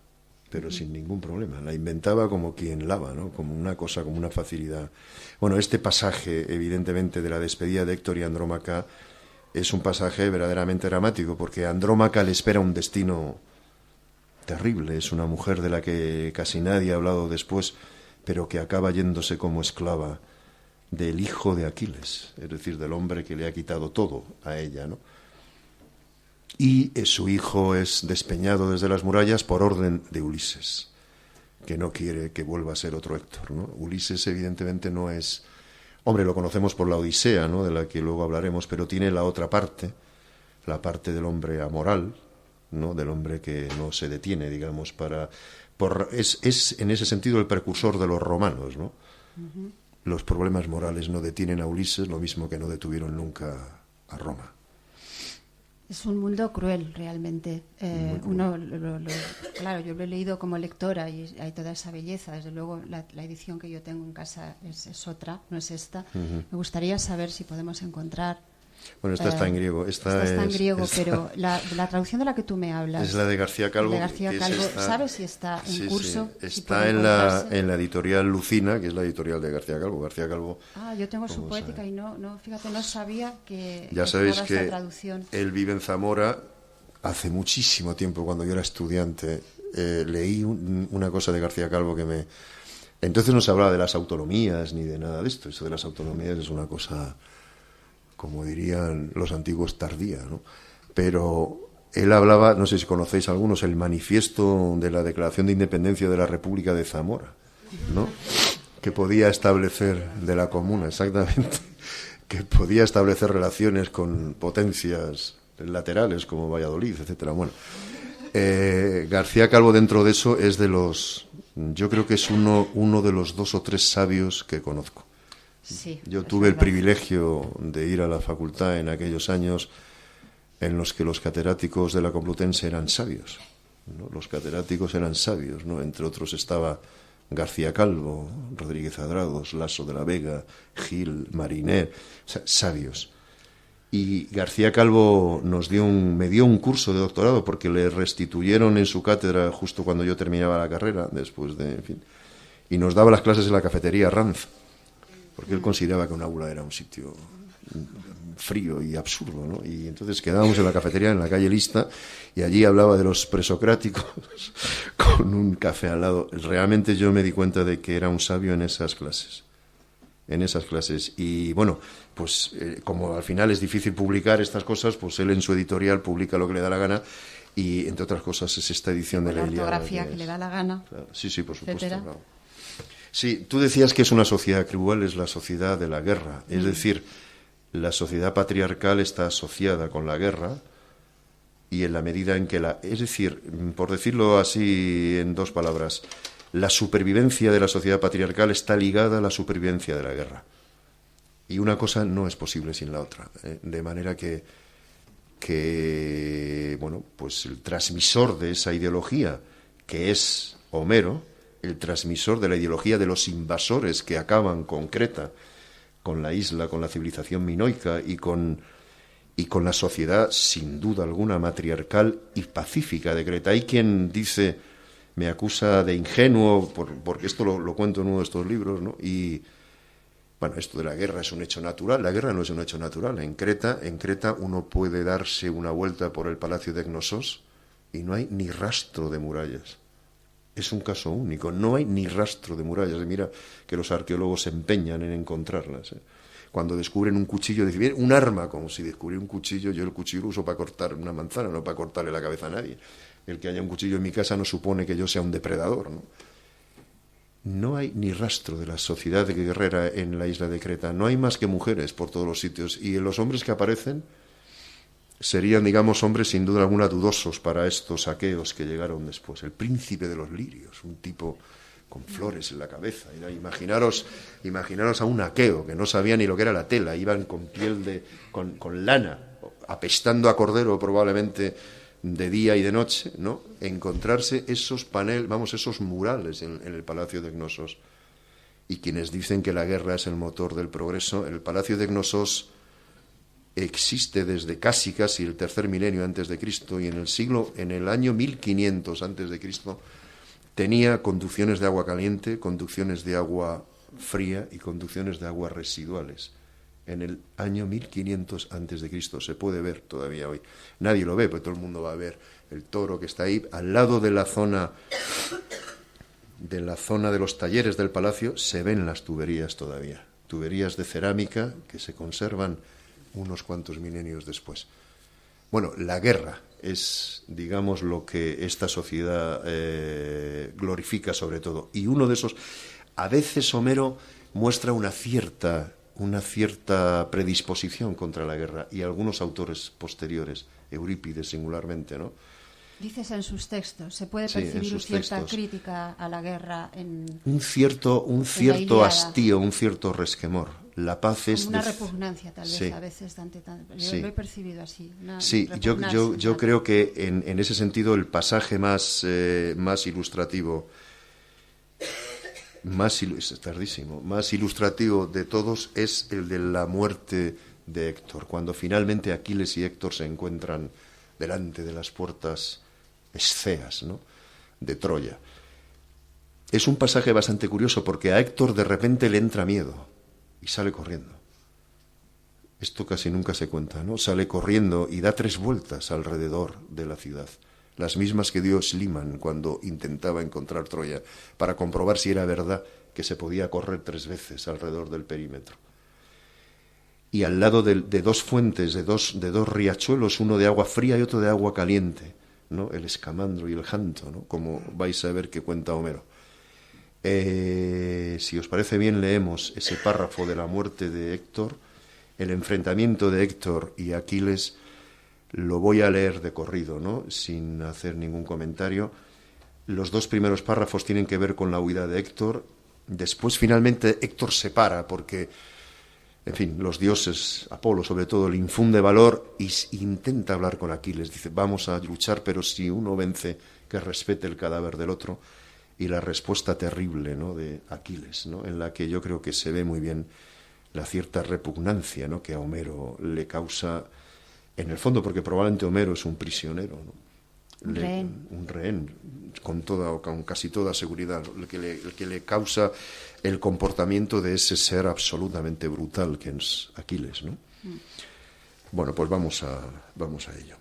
pero sin ningún problema. La inventaba como quien lava, ¿no? Como una cosa, como una facilidad. Bueno, este pasaje, evidentemente, de la despedida de Héctor y Andrómaca es un pasaje verdaderamente dramático, porque a Andrómaca le espera un destino terrible. Es una mujer de la que casi nadie ha hablado después, pero que acaba yéndose como esclava del hijo de Aquiles, es decir, del hombre que le ha quitado todo a ella, ¿no? Y su hijo es despeñado desde las murallas por orden de Ulises, que no quiere que vuelva a ser otro Héctor, ¿no? Ulises evidentemente no es... Hombre, lo conocemos por la Odisea, ¿no? De la que luego hablaremos, pero tiene la otra parte, la parte del hombre amoral, ¿no? Del hombre que no se detiene, digamos, es en ese sentido el precursor de los romanos, ¿no? Uh-huh. Los problemas morales no detienen a Ulises, lo mismo que no detuvieron nunca a Roma. Es un mundo cruel, realmente. Claro, yo lo he leído como lectora y hay toda esa belleza. Desde luego, la edición que yo tengo en casa es otra, no es esta. Uh-huh. Me gustaría saber si podemos encontrar... Bueno, esta está en griego. Esta está en griego, pero la traducción de la que tú me hablas... Es la de García Calvo. ¿Sabes si está en curso? Sí. Está en la editorial Lucina, que es la editorial de García Calvo. García Calvo... yo tengo su poética y fíjate, no sabía que... Ya sabéis que traducción. Él vive en Zamora. Hace muchísimo tiempo, cuando yo era estudiante, leí una cosa de García Calvo que Entonces no se hablaba de las autonomías ni de nada de esto. Eso de las autonomías es una cosa, como dirían los antiguos, tardía, ¿no? Pero él hablaba, no sé si conocéis algunos, el manifiesto de la Declaración de Independencia de la República de Zamora, ¿no? Que podía establecer, de la Comuna, exactamente, que podía establecer relaciones con potencias laterales como Valladolid, etcétera. Bueno, García Calvo, dentro de eso, es de los, yo creo que es uno de los 2 o 3 sabios que conozco. Sí, yo tuve el privilegio de ir a la facultad en aquellos años en los que los catedráticos de la Complutense eran sabios, ¿no? Los catedráticos eran sabios, ¿no? Entre otros estaba García Calvo, Rodríguez Adrados, Lasso de la Vega, Gil, Mariner, o sea, sabios. Y García Calvo me dio un curso de doctorado porque le restituyeron en su cátedra justo cuando yo terminaba la carrera, después de, en fin, y nos daba las clases en la cafetería Ranz, porque él consideraba que un aula era un sitio frío y absurdo, ¿no? Y entonces quedábamos en la cafetería en la calle Lista y allí hablaba de los presocráticos con un café al lado. Realmente yo me di cuenta de que era un sabio en esas clases. Y bueno, pues como al final es difícil publicar estas cosas, pues él en su editorial publica lo que le da la gana y entre otras cosas es esta edición de la Ilíada. La ortografía que le da la gana. Claro. Sí, por supuesto. Claro. Sí, tú decías que es una sociedad cruel, es la sociedad de la guerra, es decir, la sociedad patriarcal está asociada con la guerra y en la medida en que es decir, por decirlo así en 2 palabras, la supervivencia de la sociedad patriarcal está ligada a la supervivencia de la guerra. Y una cosa no es posible sin la otra. De manera que bueno, pues el transmisor de esa ideología, que es Homero, el transmisor de la ideología de los invasores que acaban con Creta, con la isla, con la civilización minoica y con la sociedad, sin duda alguna, matriarcal y pacífica de Creta. Hay quien dice, me acusa de ingenuo, porque esto lo cuento en uno de estos libros, ¿no? Y, bueno, esto de la guerra es un hecho natural. La guerra no es un hecho natural. En Creta uno puede darse una vuelta por el palacio de Cnosos y no hay ni rastro de murallas. Es un caso único, no hay ni rastro de murallas. Y mira que los arqueólogos se empeñan en encontrarlas. Cuando descubren un cuchillo, dicen, un arma, como si descubriera un cuchillo, yo el cuchillo lo uso para cortar una manzana, no para cortarle la cabeza a nadie. El que haya un cuchillo en mi casa no supone que yo sea un depredador, ¿no? No hay ni rastro de la sociedad guerrera en la isla de Creta, no hay más que mujeres por todos los sitios, y los hombres que aparecen serían, digamos, hombres sin duda alguna dudosos para estos aqueos que llegaron después. El príncipe de los lirios, un tipo con flores en la cabeza. Imaginaros a un aqueo que no sabía ni lo que era la tela, iban con piel con lana, apestando a cordero probablemente de día y de noche, ¿no? Encontrarse esos esos murales en el Palacio de Cnosos. Y quienes dicen que la guerra es el motor del progreso, el Palacio de Cnosos existe desde casi el 3er milenio antes de Cristo, y en el año 1500 antes de Cristo tenía conducciones de agua caliente, conducciones de agua fría y conducciones de agua residuales. En el año 1500 antes de Cristo se puede ver todavía hoy. Nadie lo ve, pero todo el mundo va a ver el toro que está ahí al lado de la zona de los talleres del palacio. Se ven las tuberías todavía, tuberías de cerámica que se conservan unos cuantos milenios después. Bueno, la guerra es, digamos, lo que esta sociedad glorifica sobre todo. Y uno de esos, a veces Homero muestra una cierta predisposición contra la guerra, y algunos autores posteriores, Eurípides singularmente, ¿no? Dices en sus textos, se puede percibir cierta crítica a la guerra un cierto hastío, un cierto resquemor. La paz es una repugnancia, tal vez, sí. A veces yo lo he percibido así. Sí, yo creo que en ese sentido el pasaje más ilustrativo, es tardísimo, más ilustrativo de todos es el de la muerte de Héctor, cuando finalmente Aquiles y Héctor se encuentran delante de las puertas esceas, ¿no?, de Troya. Es un pasaje bastante curioso porque a Héctor de repente le entra miedo y sale corriendo. Esto casi nunca se cuenta, ¿no? Sale corriendo y da 3 vueltas alrededor de la ciudad, las mismas que dio Schliemann cuando intentaba encontrar Troya, para comprobar si era verdad que se podía correr 3 veces alrededor del perímetro. Y al lado de 2 fuentes, de dos riachuelos, uno de agua fría y otro de agua caliente, ¿no? El Escamandro y el Janto, ¿no? Como vais a ver que cuenta Homero. Si os parece bien, leemos ese párrafo de la muerte de Héctor, el enfrentamiento de Héctor y Aquiles. Lo voy a leer de corrido, ¿no? Sin hacer ningún comentario. Los 2 primeros párrafos tienen que ver con la huida de Héctor. Después, finalmente, Héctor se para porque, en fin, los dioses, Apolo sobre todo, le infunde valor y intenta hablar con Aquiles. Dice, vamos a luchar, pero si uno vence, que respete el cadáver del otro. Y la respuesta terrible, ¿no?, de Aquiles, ¿no?, en la que yo creo que se ve muy bien la cierta repugnancia, ¿no?, que a Homero le causa, en el fondo, porque probablemente Homero es un prisionero, ¿no? Un rehén, con casi toda seguridad, el que le causa el comportamiento de ese ser absolutamente brutal que es Aquiles, ¿no? Bueno, pues vamos a ello.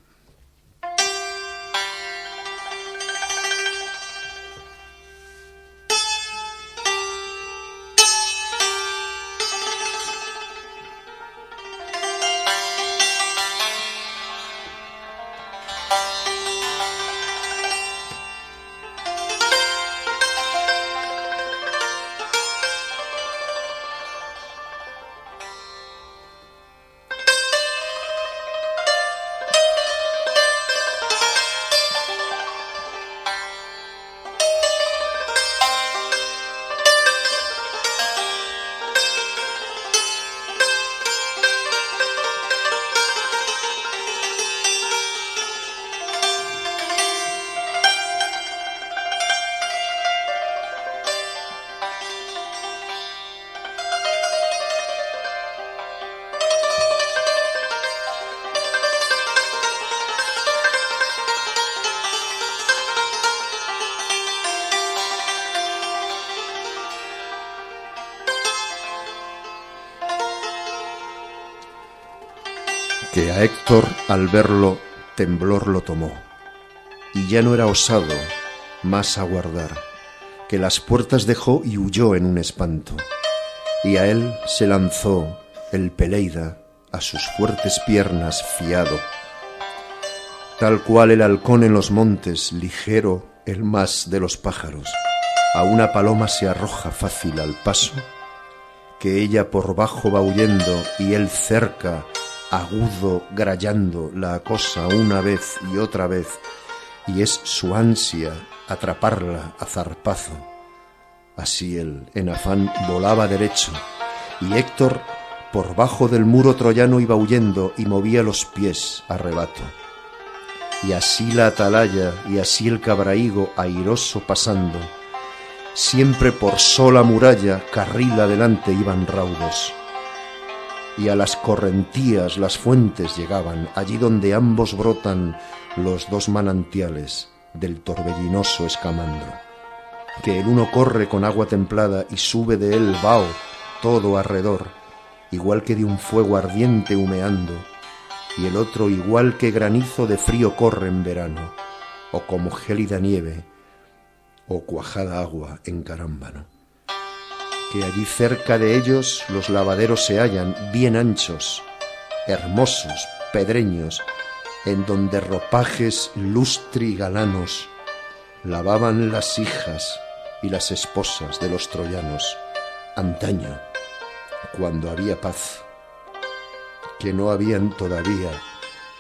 Que a Héctor al verlo temblor lo tomó, y ya no era osado más aguardar, que las puertas dejó y huyó en un espanto, y a él se lanzó el Peleida a sus fuertes piernas fiado, tal cual el halcón en los montes, ligero el más de los pájaros, a una paloma se arroja fácil al paso, que ella por bajo va huyendo y él cerca, agudo, grallando, la acosa una vez y otra vez, y es su ansia atraparla a zarpazo. Así él, en afán, volaba derecho, y Héctor, por bajo del muro troyano iba huyendo y movía los pies a rebato. Y así la atalaya y así el cabrahigo airoso pasando, siempre por sola muralla, carril adelante iban raudos. Y a las correntías las fuentes llegaban, allí donde ambos brotan los 2 manantiales del torbellinoso Escamandro, que el uno corre con agua templada y sube de él vaho todo alrededor, igual que de un fuego ardiente humeando, y el otro igual que granizo de frío corre en verano, o como gélida nieve, o cuajada agua en carámbano. Que allí cerca de ellos los lavaderos se hallan bien anchos, hermosos, pedreños, en donde ropajes lustri galanos lavaban las hijas y las esposas de los troyanos, antaño, cuando había paz, que no habían todavía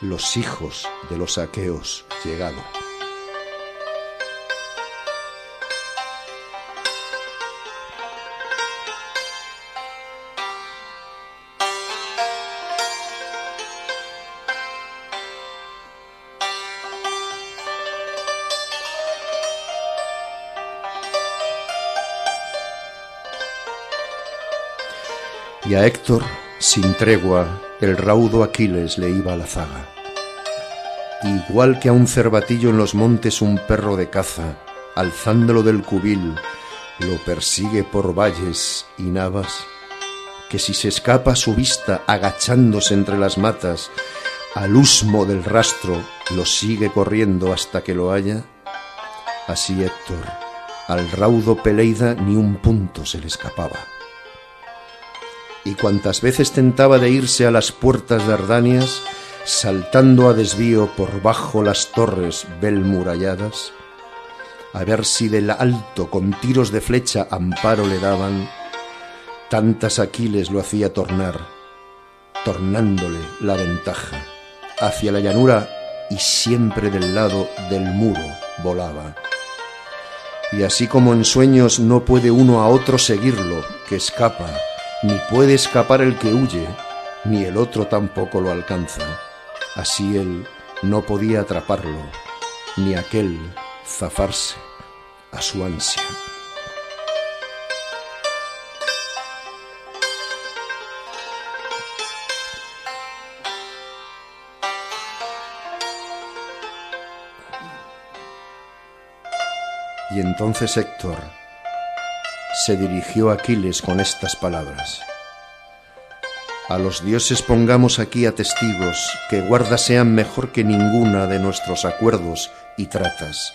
los hijos de los aqueos llegado. Y a Héctor, sin tregua, el raudo Aquiles le iba a la zaga. Igual que a un cervatillo en los montes un perro de caza, alzándolo del cubil, lo persigue por valles y navas, que si se escapa a su vista agachándose entre las matas, al husmo del rastro lo sigue corriendo hasta que lo halla. Así Héctor, Al raudo Peleida ni un punto se le escapaba. Y cuantas veces tentaba de irse a las puertas de Dardanias, saltando a desvío por bajo las torres belmuralladas, a ver si del alto con tiros de flecha amparo le daban, tantas Aquiles lo hacía tornar, tornándole la ventaja hacia la llanura, y siempre del lado del muro volaba. Y así como en sueños no puede uno a otro seguirlo, que escapa, ni puede escapar el que huye, ni el otro tampoco lo alcanza, así él no podía atraparlo, ni aquel zafarse a su ansia. Y entonces Héctor se dirigió a Aquiles con estas palabras: a los dioses pongamos aquí a testigos que guardas sean mejor que ninguna de nuestros acuerdos y tratas,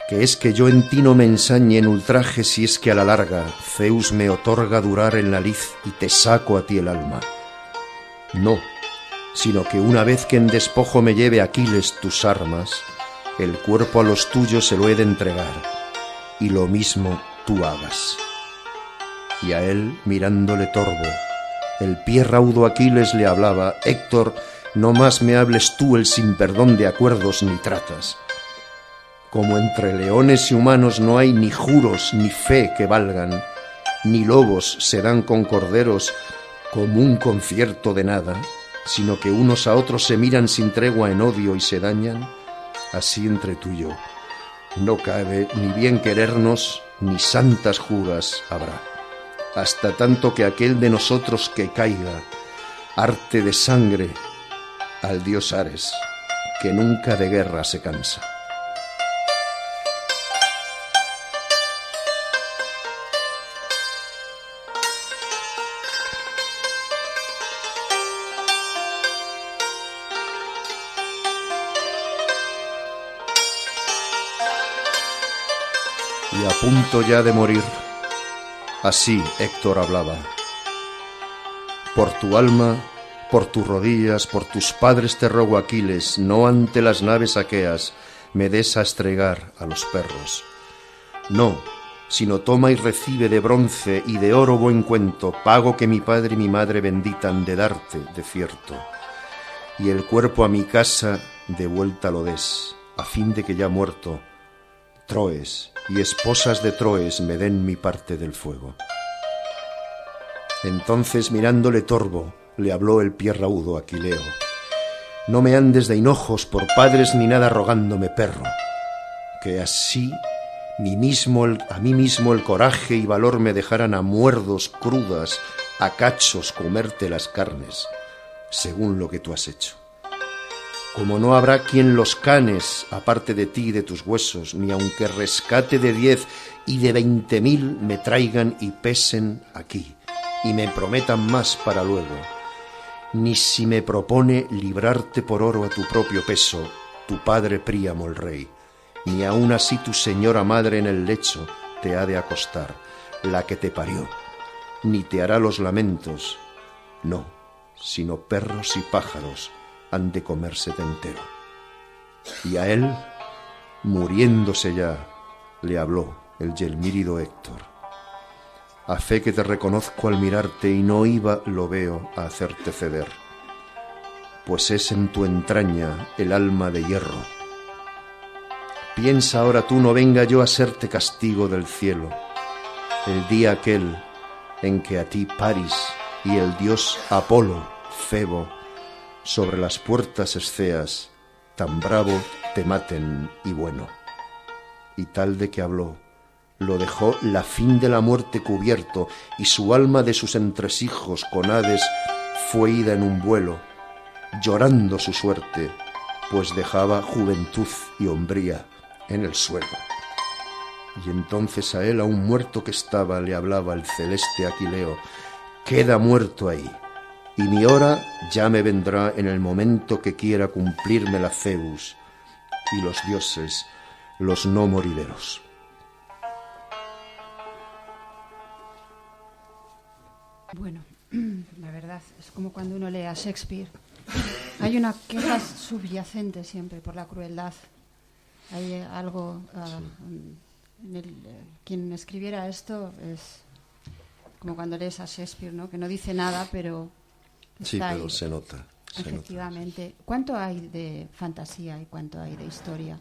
que es que yo en ti no me ensañe en ultraje, si es que a la larga Zeus me otorga durar en la lid y te saco a ti el alma. No, sino que una vez que en despojo me lleve Aquiles tus armas, el cuerpo a los tuyos se lo he de entregar, y lo mismo tú hagas. Y a él, mirándole torvo, el pie raudo Aquiles le hablaba: Héctor, no más me hables tú el sin perdón de acuerdos ni tratas. Como entre leones y humanos no hay ni juros ni fe que valgan, ni lobos se dan con corderos como un concierto de nada, sino que unos a otros se miran sin tregua en odio y se dañan, así entre tú y yo no cabe ni bien querernos, ni santas juras habrá, hasta tanto que aquel de nosotros que caiga, arte de sangre al dios Ares, que nunca de guerra se cansa. Y a punto ya de morir, así Héctor hablaba: por tu alma, por tus rodillas, por tus padres te ruego, Aquiles, no ante las naves aqueas me des a estregar a los perros. No, sino toma y recibe de bronce y de oro buen cuento, pago que mi padre y mi madre benditan de darte, de cierto. Y el cuerpo a mi casa de vuelta lo des, a fin de que ya muerto, Troes y esposas de Troes me den mi parte del fuego. Entonces, mirándole torvo, le habló el pie raudo Aquileo: no me andes de hinojos por padres ni nada rogándome, perro, que así a mí mismo el coraje y valor me dejaran a muerdos crudas, a cachos comerte las carnes, según lo que tú has hecho. Como no habrá quien los canes, aparte de ti y de tus huesos, ni aunque rescate de 10 y de 20.000 me traigan y pesen aquí, y me prometan más para luego, ni si me propone librarte por oro a tu propio peso, tu padre Príamo el rey, ni aun así tu señora madre en el lecho te ha de acostar, la que te parió, ni te hará los lamentos, no, sino perros y pájaros han de comérsete entero. Y a él, muriéndose ya, le habló el yelmírido Héctor: a fe que te reconozco al mirarte y no iba, lo veo, a hacerte ceder, pues es en tu entraña el alma de hierro. Piensa ahora tú, no venga yo a serte castigo del cielo, el día aquel en que a ti Paris y el dios Apolo, Febo, sobre las puertas esceas, tan bravo te maten y bueno. Y tal de que habló, lo dejó la fin de la muerte cubierto, y su alma de sus entresijos con Hades fue ida en un vuelo, llorando su suerte, pues dejaba juventud y hombría en el suelo. Y entonces a él, aún muerto que estaba, le hablaba el celeste Aquileo: queda muerto ahí, y mi hora ya me vendrá en el momento que quiera cumplírmela Zeus y los dioses, los no morideros. Bueno, la verdad, es como cuando uno lee a Shakespeare. Hay una queja subyacente siempre por la crueldad. Hay algo... quien escribiera esto es como cuando lees a Shakespeare, ¿no? Que no dice nada, pero sí, está pero ahí. se nota. Efectivamente. ¿Cuánto hay de fantasía y cuánto hay de historia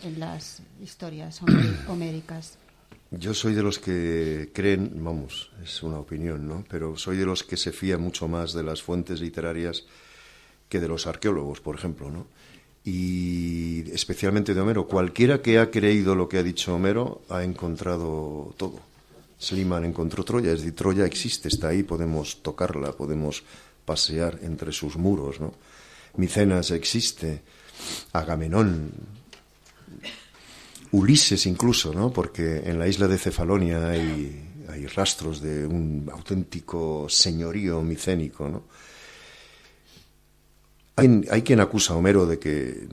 en las historias homéricas? Yo soy de los que creen, vamos, es una opinión, ¿no? Pero soy de los que se fía mucho más de las fuentes literarias que de los arqueólogos, por ejemplo, ¿no? Y especialmente de Homero. Cualquiera que ha creído lo que ha dicho Homero ha encontrado todo. Schliemann encontró Troya, es decir, Troya existe, está ahí, podemos tocarla, podemos pasear entre sus muros, ¿no? Micenas existe, Agamenón, Ulises incluso, ¿no? Porque en la isla de Cefalonia hay rastros de un auténtico señorío micénico, ¿no? Hay quien acusa a Homero de que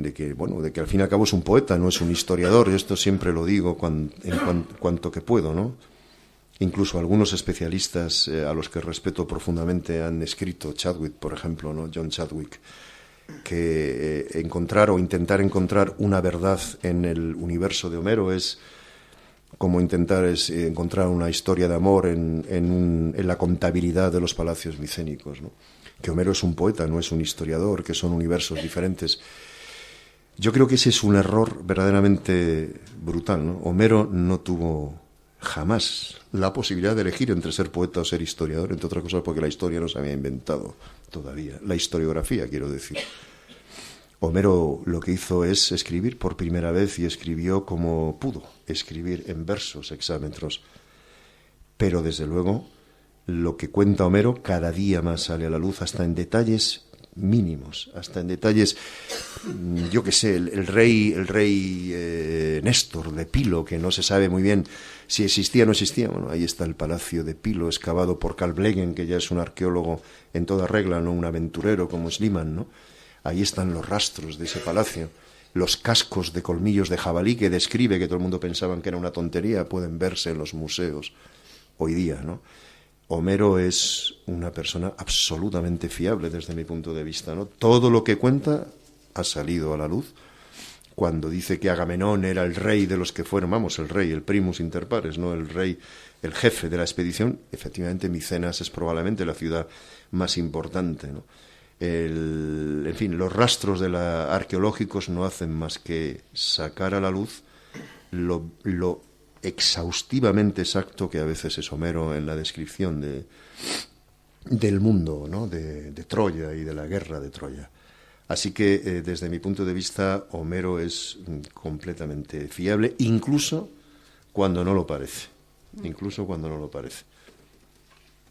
al fin y al cabo es un poeta, no es un historiador, y esto siempre lo digo cuanto que puedo, ¿no? Incluso algunos especialistas a los que respeto profundamente han escrito, Chadwick, por ejemplo, ¿no? John Chadwick, que intentar encontrar una verdad en el universo de Homero es como intentar encontrar una historia de amor en la contabilidad de los palacios micénicos, ¿no? Que Homero es un poeta, no es un historiador, que son universos diferentes. Yo creo que ese es un error verdaderamente brutal, ¿no? Homero no tuvo jamás la posibilidad de elegir entre ser poeta o ser historiador, entre otras cosas porque la historia no se había inventado todavía. La historiografía, quiero decir. Homero lo que hizo es escribir por primera vez y escribió como pudo, escribir en versos hexámetros. Pero desde luego lo que cuenta Homero cada día más sale a la luz, hasta en detalles mínimos, hasta en detalles, yo qué sé, el rey Néstor de Pilo, que no se sabe muy bien si existía o no existía. Bueno, ahí está el palacio de Pilo, excavado por Carl Blegen, que ya es un arqueólogo en toda regla, no un aventurero como Schliemann, ¿no? Ahí están los rastros de ese palacio. Los cascos de colmillos de jabalí que describe, que todo el mundo pensaba que era una tontería, pueden verse en los museos hoy día, ¿no? Homero es una persona absolutamente fiable desde mi punto de vista, ¿no? Todo lo que cuenta ha salido a la luz. Cuando dice que Agamenón era el rey de los que fueron, vamos, el rey, el primus inter pares, ¿no? El rey, el jefe de la expedición, efectivamente Micenas es probablemente la ciudad más importante, ¿no? En fin, los rastros arqueológicos no hacen más que sacar a la luz lo exhaustivamente exacto que a veces es Homero en la descripción del mundo, ¿no? de Troya y de la guerra de Troya. Así que desde mi punto de vista Homero es completamente fiable, incluso cuando no lo parece. Incluso cuando no lo parece.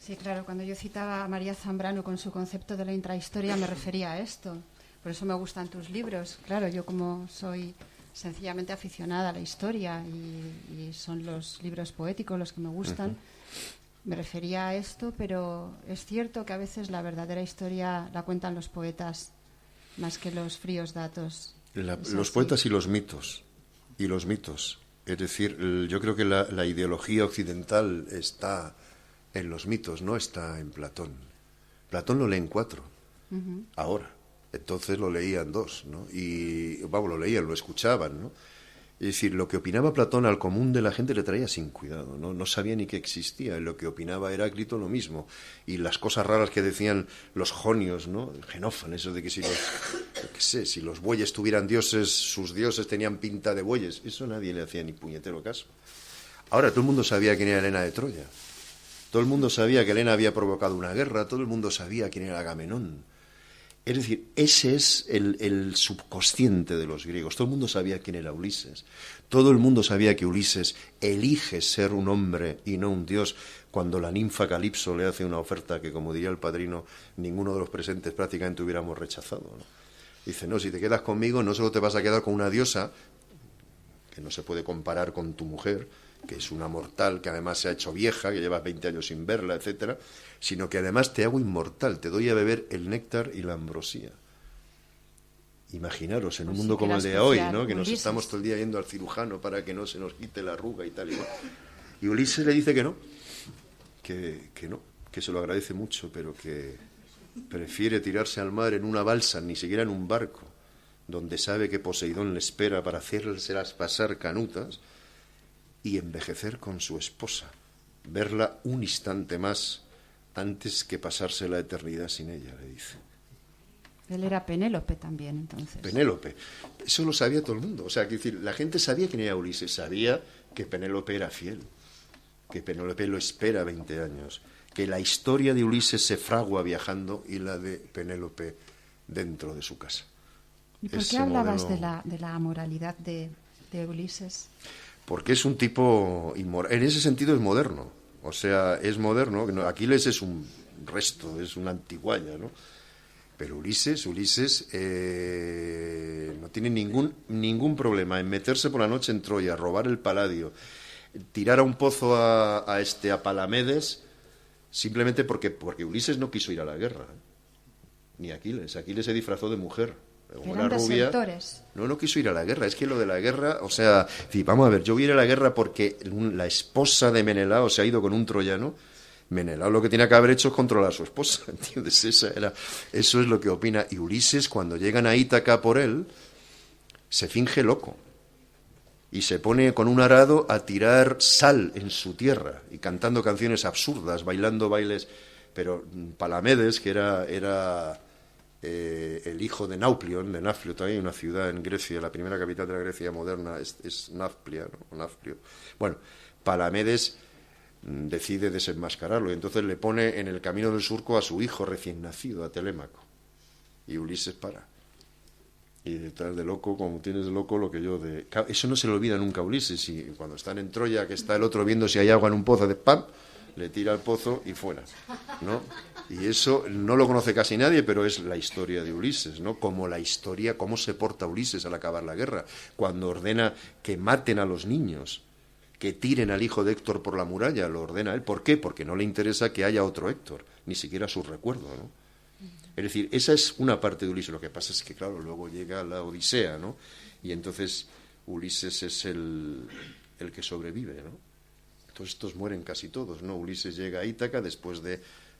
Sí, claro, cuando yo citaba a María Zambrano con su concepto de la intrahistoria me refería a esto. Por eso me gustan tus libros. Claro, yo como soy sencillamente aficionada a la historia y son los libros poéticos los que me gustan, me refería a esto, pero es cierto que a veces la verdadera historia la cuentan los poetas más que los fríos datos. Los poetas y los mitos. Es decir, yo creo que la ideología occidental está en los mitos, no está en Platón. Platón lo leen 4, ahora. Entonces lo leían 2, ¿no? Y, vamos, lo escuchaban, ¿no? Es decir, lo que opinaba Platón al común de la gente le traía sin cuidado, ¿no? No sabía ni que existía. Lo que opinaba Heráclito, lo mismo. Y las cosas raras que decían los jonios, ¿no? Genófanes, eso de que si los bueyes tuvieran dioses, sus dioses tenían pinta de bueyes. Eso nadie le hacía ni puñetero caso. Ahora, todo el mundo sabía quién era Helena de Troya. Todo el mundo sabía que Helena había provocado una guerra. Todo el mundo sabía quién era Agamenón. Es decir, ese es el subconsciente de los griegos. Todo el mundo sabía quién era Ulises. Todo el mundo sabía que Ulises elige ser un hombre y no un dios cuando la ninfa Calipso le hace una oferta que, como diría el padrino, ninguno de los presentes prácticamente hubiéramos rechazado, ¿no? Dice, no, si te quedas conmigo no solo te vas a quedar con una diosa, que no se puede comparar con tu mujer, que es una mortal, que además se ha hecho vieja, que llevas 20 años sin verla, etcétera, sino que además te hago inmortal, te doy a beber el néctar y la ambrosía. Imaginaros, en un mundo como el de hoy, ¿no? Que nos estamos todo el día yendo al cirujano para que no se nos quite la arruga y tal y cual. Y Ulises le dice que no, que no, que se lo agradece mucho, pero que prefiere tirarse al mar en una balsa, ni siquiera en un barco, donde sabe que Poseidón le espera para hacérselas pasar canutas, y envejecer con su esposa, verla un instante más antes que pasarse la eternidad sin ella, le dice. Él era Penélope también, entonces. Penélope. Eso lo sabía todo el mundo. O sea, que decir, la gente sabía quién era Ulises, sabía que Penélope era fiel, que Penélope lo espera 20 años, que la historia de Ulises se fragua viajando y la de Penélope dentro de su casa. ¿Y por qué hablabas de la moralidad de Ulises? Porque es un tipo inmoral. En ese sentido es moderno. O sea, es moderno. Aquiles es un resto, es una antigualla, ¿no? Pero Ulises no tiene ningún problema en meterse por la noche en Troya, robar el paladio, tirar a un pozo a Palamedes, simplemente porque Ulises no quiso ir a la guerra, ni Aquiles. Aquiles se disfrazó de mujer. Eran desertores. No quiso ir a la guerra. Es que lo de la guerra, o sea, vamos a ver, yo voy a ir a la guerra porque la esposa de Menelao se ha ido con un troyano. Menelao lo que tenía que haber hecho es controlar a su esposa, ¿entiendes? Eso es lo que opina. Y Ulises, cuando llegan a Ítaca por él, se finge loco y se pone con un arado a tirar sal en su tierra y cantando canciones absurdas, bailando bailes. Pero Palamedes, que era el hijo de Nauplion, de Nafplio, también una ciudad en Grecia, la primera capital de la Grecia moderna es Nafplia, ¿no? Nafplio. Bueno, Palamedes decide desenmascararlo y entonces le pone en el camino del surco a su hijo recién nacido, a Telémaco, y Ulises para. Y detrás de loco, como tienes de loco, lo que yo de... Eso no se le olvida nunca a Ulises, y cuando están en Troya, que está el otro viendo si hay agua en un pozo, de ¡pam!, le tira al pozo y fuera, ¿no? Y eso no lo conoce casi nadie, pero es la historia de Ulises, ¿no? Como la historia, cómo se porta Ulises al acabar la guerra, cuando ordena que maten a los niños, que tiren al hijo de Héctor por la muralla, lo ordena él. ¿Por qué? Porque no le interesa que haya otro Héctor, ni siquiera su recuerdo, ¿no? Es decir, esa es una parte de Ulises. Lo que pasa es que, claro, luego llega la Odisea, ¿no? Y entonces Ulises es el que sobrevive, ¿no? Entonces estos mueren casi todos, ¿no? Ulises llega a Ítaca después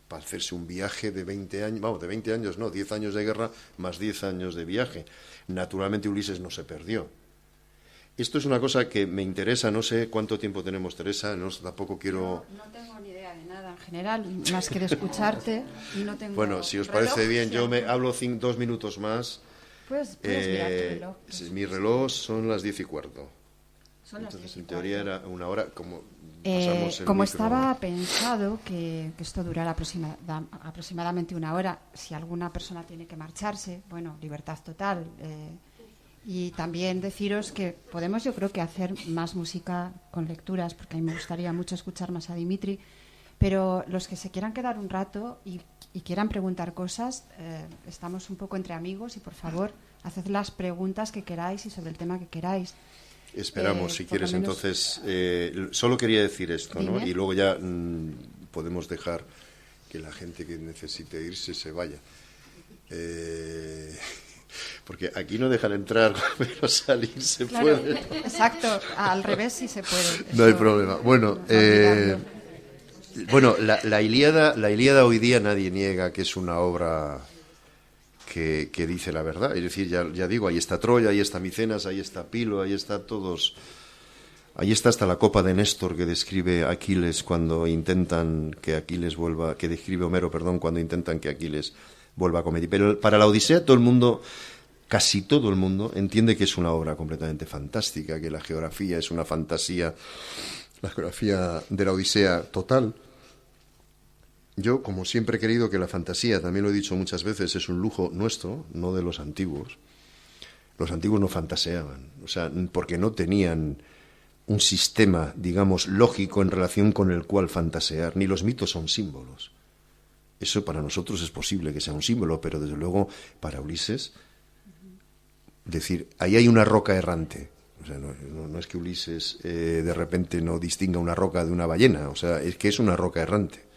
para hacerse un viaje de 20 años, de 20 años no, 10 años de guerra más 10 años de viaje. Naturalmente Ulises no se perdió. Esto es una cosa que me interesa, no sé cuánto tiempo tenemos, Teresa, tampoco quiero... No tengo ni idea de nada en general, más que de escucharte. Y no tengo bueno, si os parece bien, yo me hablo 2 minutos más. Pues mirar tu reloj. Mi reloj son las 10:15. Entonces, en teoría era una hora, como estaba pensado que esto durara aproximadamente una hora, si alguna persona tiene que marcharse, bueno, libertad total. Y también deciros que podemos, yo creo que hacer más música con lecturas, porque a mí me gustaría mucho escuchar más a Dimitri, pero los que se quieran quedar un rato y quieran preguntar cosas, estamos un poco entre amigos y por favor, haced las preguntas que queráis y sobre el tema que queráis. Esperamos, si quieres, entonces, solo quería decir esto, ¿no? Y luego ya podemos dejar que la gente que necesite irse se vaya. Porque aquí no dejan entrar, pero salir se puede. Exacto, al revés sí se puede. No hay problema. Bueno, la Ilíada hoy día nadie niega que es una obra que dice la verdad. Es decir, ya digo, ahí está Troya, ahí está Micenas, ahí está Pilo, ahí está todos. Ahí está hasta la copa de Néstor que describe Aquiles cuando intentan que Aquiles vuelva, que describe Homero, perdón, cuando intentan que Aquiles vuelva a cometer. Pero para la Odisea casi todo el mundo entiende que es una obra completamente fantástica, que la geografía es una fantasía, la geografía de la Odisea total. Yo, como siempre he querido que la fantasía, también lo he dicho muchas veces, es un lujo nuestro, no de los antiguos. Los antiguos no fantaseaban, o sea, porque no tenían un sistema, digamos, lógico en relación con el cual fantasear, ni los mitos son símbolos. Eso para nosotros es posible que sea un símbolo, pero desde luego para Ulises, decir, ahí hay una roca errante. O sea, no es que Ulises de repente no distinga una roca de una ballena, o sea, es que es una roca errante.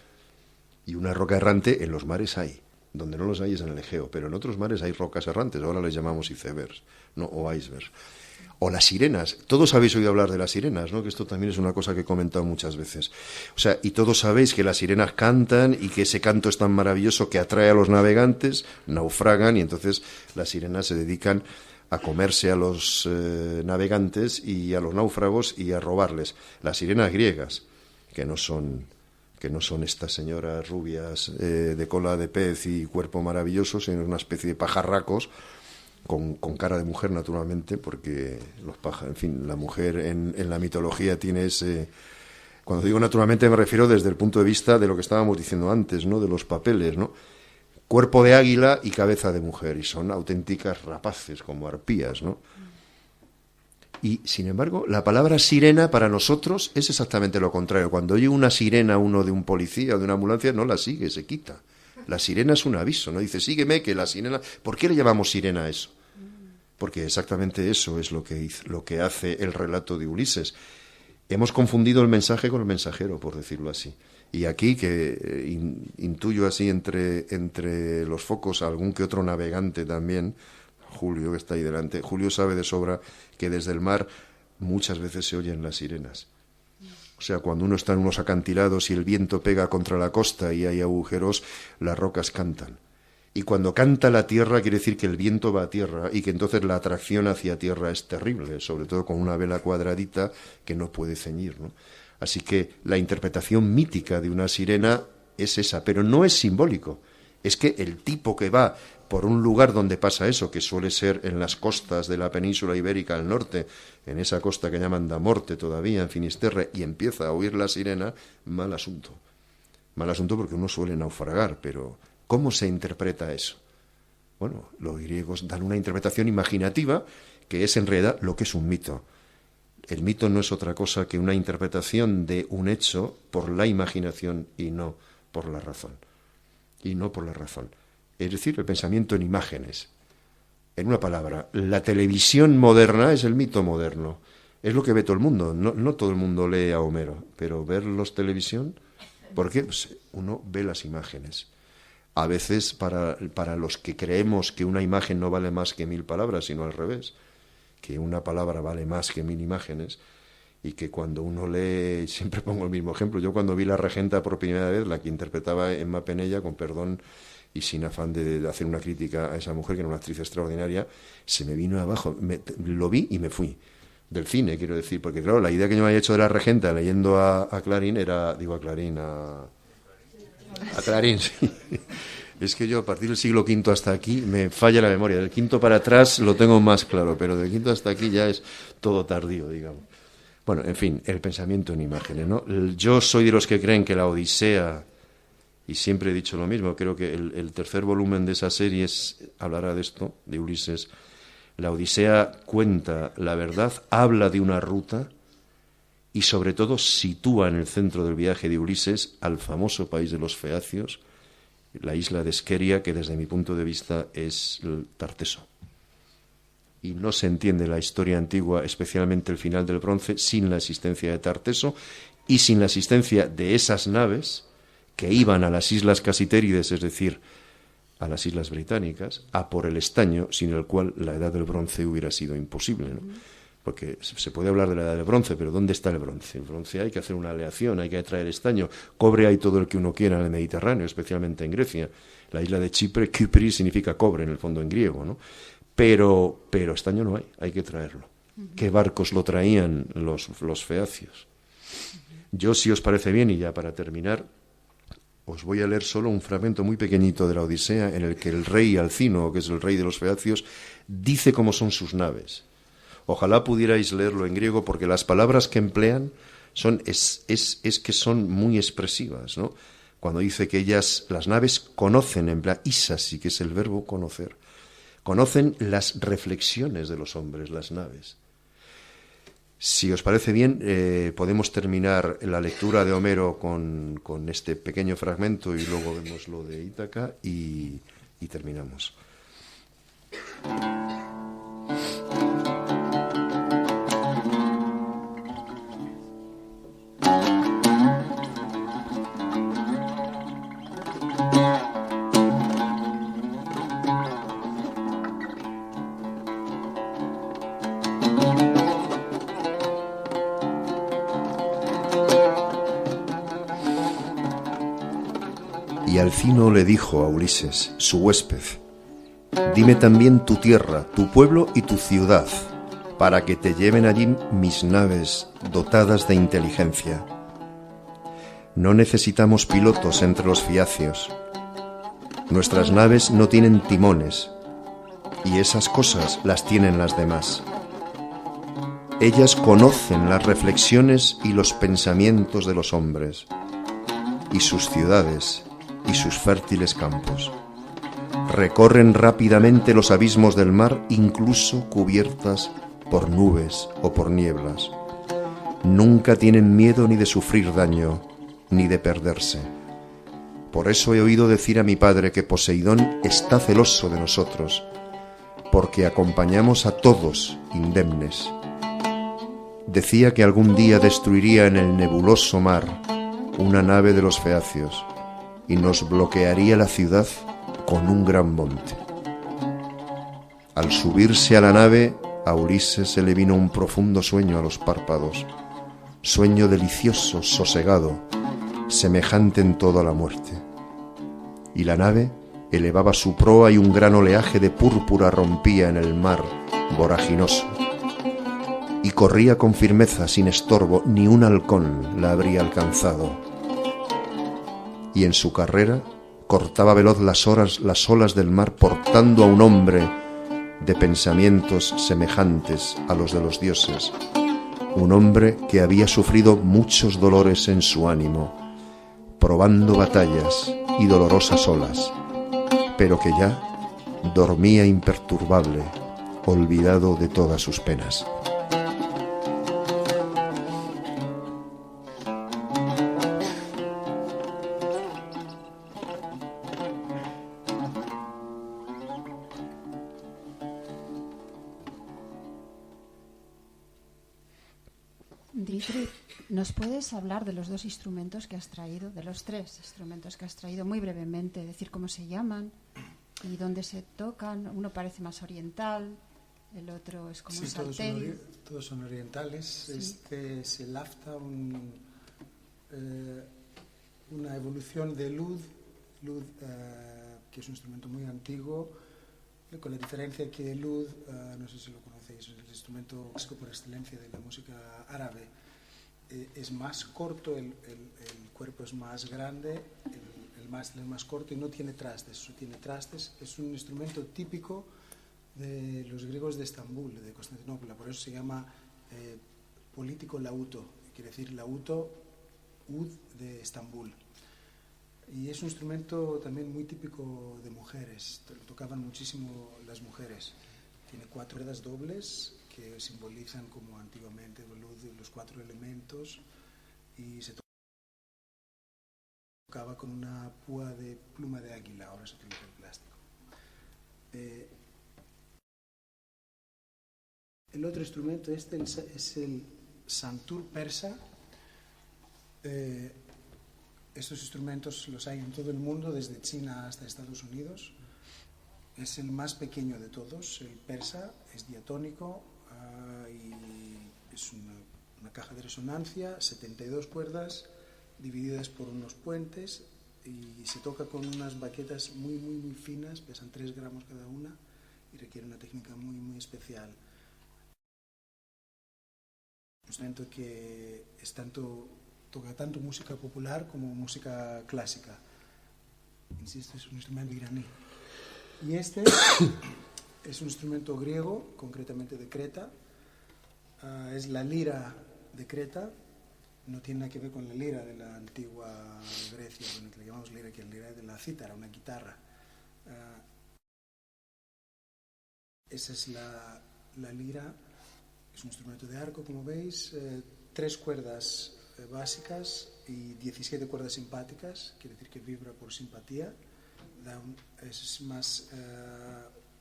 Y una roca errante en los mares hay. Donde no los hay es en el Egeo, pero en otros mares hay rocas errantes, ahora les llamamos icebergs, no, o icebergs. O las sirenas. Todos habéis oído hablar de las sirenas, ¿no? Que esto también es una cosa que he comentado muchas veces. O sea, y todos sabéis que las sirenas cantan y que ese canto es tan maravilloso que atrae a los navegantes, naufragan y entonces las sirenas se dedican a comerse a los navegantes y a los náufragos y a robarles. Las sirenas griegas, que no son estas señoras rubias de cola de pez y cuerpo maravilloso, sino una especie de pajarracos con cara de mujer, naturalmente, porque en fin, la mujer en la mitología tiene ese... Cuando digo naturalmente me refiero desde el punto de vista de lo que estábamos diciendo antes, ¿no? De los papeles, ¿no? Cuerpo de águila y cabeza de mujer, y son auténticas rapaces, como arpías, ¿no? Y, sin embargo, la palabra sirena para nosotros es exactamente lo contrario. Cuando oye una sirena uno de un policía o de una ambulancia, no la sigue, se quita. La sirena es un aviso, ¿no? Dice, sígueme, que la sirena... ¿Por qué le llamamos sirena a eso? Porque exactamente eso es lo que hace el relato de Ulises. Hemos confundido el mensaje con el mensajero, por decirlo así. Y aquí, que intuyo así entre los focos algún que otro navegante también, Julio, que está ahí delante, Julio sabe de sobra que desde el mar muchas veces se oyen las sirenas. O sea, cuando uno está en unos acantilados y el viento pega contra la costa y hay agujeros, las rocas cantan. Y cuando canta la tierra quiere decir que el viento va a tierra y que entonces la atracción hacia tierra es terrible, sobre todo con una vela cuadradita que no puede ceñir, ¿no? Así que la interpretación mítica de una sirena es esa, pero no es simbólico. Es que el tipo que va por un lugar donde pasa eso, que suele ser en las costas de la península ibérica al norte, en esa costa que llaman da Morte todavía, en Finisterre, y empieza a oír la sirena, mal asunto. Mal asunto porque uno suele naufragar, pero ¿cómo se interpreta eso? Bueno, los griegos dan una interpretación imaginativa que es en realidad lo que es un mito. El mito no es otra cosa que una interpretación de un hecho por la imaginación y no por la razón. Es decir, el pensamiento en imágenes. En una palabra, la televisión moderna es el mito moderno. Es lo que ve todo el mundo. No todo el mundo lee a Homero, pero ver los televisión, ¿por qué? Pues uno ve las imágenes. A veces para los que creemos que una imagen no vale más que 1000 palabras, sino al revés, que una palabra vale más que 1000 imágenes, y que cuando uno lee, siempre pongo el mismo ejemplo, yo cuando vi La Regenta por primera vez, la que interpretaba Emma Penella, con perdón y sin afán de hacer una crítica a esa mujer, que era una actriz extraordinaria, se me vino abajo, lo vi y me fui. Del cine, quiero decir, porque claro, la idea que yo me había hecho de La Regenta leyendo a Clarín era, a Clarín, sí. Es que yo a partir del siglo V hasta aquí me falla la memoria. Del V para atrás lo tengo más claro, pero del V hasta aquí ya es todo tardío, digamos. Bueno, en fin, el pensamiento en imágenes, ¿no? Yo soy de los que creen que la Odisea, y siempre he dicho lo mismo, creo que el tercer volumen de esa serie hablará de esto, de Ulises. La Odisea cuenta la verdad, habla de una ruta y sobre todo sitúa en el centro del viaje de Ulises al famoso país de los feacios, la isla de Esqueria, que desde mi punto de vista es el Tarteso. Y no se entiende la historia antigua, especialmente el final del Bronce, sin la existencia de Tarteso y sin la existencia de esas naves que iban a las islas Casitérides, es decir, a las islas británicas, a por el estaño, sin el cual la edad del bronce hubiera sido imposible, ¿no? Porque se puede hablar de la edad del bronce, pero ¿dónde está el bronce? El bronce hay que hacer una aleación, hay que traer estaño. Cobre hay todo el que uno quiera en el Mediterráneo, especialmente en Grecia. La isla de Chipre, Kypris, significa cobre en el fondo en griego, ¿no? Pero estaño no hay que traerlo. ¿Qué barcos lo traían los feacios? Yo, si os parece bien, y ya para terminar, os voy a leer solo un fragmento muy pequeñito de la Odisea en el que el rey Alcino, que es el rey de los feacios, dice cómo son sus naves. Ojalá pudierais leerlo en griego porque las palabras que emplean es que son muy expresivas, ¿no? Cuando dice que las naves conocen, emplea isasi, que es el verbo conocer. Conocen las reflexiones de los hombres, las naves. Si os parece bien, podemos terminar la lectura de Homero con este pequeño fragmento y luego vemos lo de Ítaca y terminamos. Y Alcino le dijo a Ulises, su huésped: dime también tu tierra, tu pueblo y tu ciudad, para que te lleven allí mis naves dotadas de inteligencia. No necesitamos pilotos entre los fiacios. Nuestras naves no tienen timones, y esas cosas las tienen las demás. Ellas conocen las reflexiones y los pensamientos de los hombres, y sus ciudades y sus fértiles campos. Recorren rápidamente los abismos del mar, incluso cubiertas por nubes o por nieblas. Nunca tienen miedo ni de sufrir daño, ni de perderse. Por eso he oído decir a mi padre que Poseidón está celoso de nosotros, porque acompañamos a todos indemnes. Decía que algún día destruiría en el nebuloso mar una nave de los feacios y nos bloquearía la ciudad con un gran monte. Al subirse a la nave, a Ulises se le vino un profundo sueño a los párpados, sueño delicioso, sosegado, semejante en todo a la muerte. Y la nave elevaba su proa y un gran oleaje de púrpura rompía en el mar voraginoso. Y corría con firmeza, sin estorbo, ni un halcón la habría alcanzado. Y en su carrera cortaba veloz las olas del mar, portando a un hombre de pensamientos semejantes a los de los dioses, un hombre que había sufrido muchos dolores en su ánimo, probando batallas y dolorosas olas, pero que ya dormía imperturbable, olvidado de todas sus penas. Dietrich, ¿nos puedes hablar de los dos instrumentos que has traído, de los tres instrumentos que has traído, muy brevemente, decir cómo se llaman y dónde se tocan? Uno parece más oriental, el otro es como un salterio. Todos son orientales. Sí. Este es el afta, una evolución de lud, que es un instrumento muy antiguo, con la diferencia que el lud, no sé si lo conocéis, es el instrumento clásico por excelencia de la música árabe. Es más corto, el cuerpo es más grande, el mástil es más corto y no tiene trastes. Es un instrumento típico de los griegos de Estambul, de Constantinopla, por eso se llama político lauto, quiere decir lauto ud de Estambul. Y es un instrumento también muy típico de mujeres, lo tocaban muchísimo las mujeres. Tiene 4 cuerdas dobles que simbolizan, como antiguamente, los 4 elementos, y se tocaba con una púa de pluma de águila, ahora se utiliza el plástico. El otro instrumento es el santur persa. Estos instrumentos los hay en todo el mundo, desde China hasta Estados Unidos. Es el más pequeño de todos, el persa, es diatónico y es una caja de resonancia, 72 cuerdas divididas por unos puentes, y se toca con unas baquetas muy, muy, muy finas, pesan 3 gramos cada una y requiere una técnica muy, muy especial. Un instrumento que toca tanto música popular como música clásica. Insisto, es un instrumento iraní. Y este es un instrumento griego, concretamente de Creta. Es la lira de Creta. No tiene nada que ver con la lira de la antigua Grecia, con la que le llamamos lira, que es la lira de la cítara, una guitarra. Esa es la lira. Es un instrumento de arco, como veis, 3 cuerdas básicas y 17 cuerdas simpáticas, quiere decir que vibra por simpatía. Es más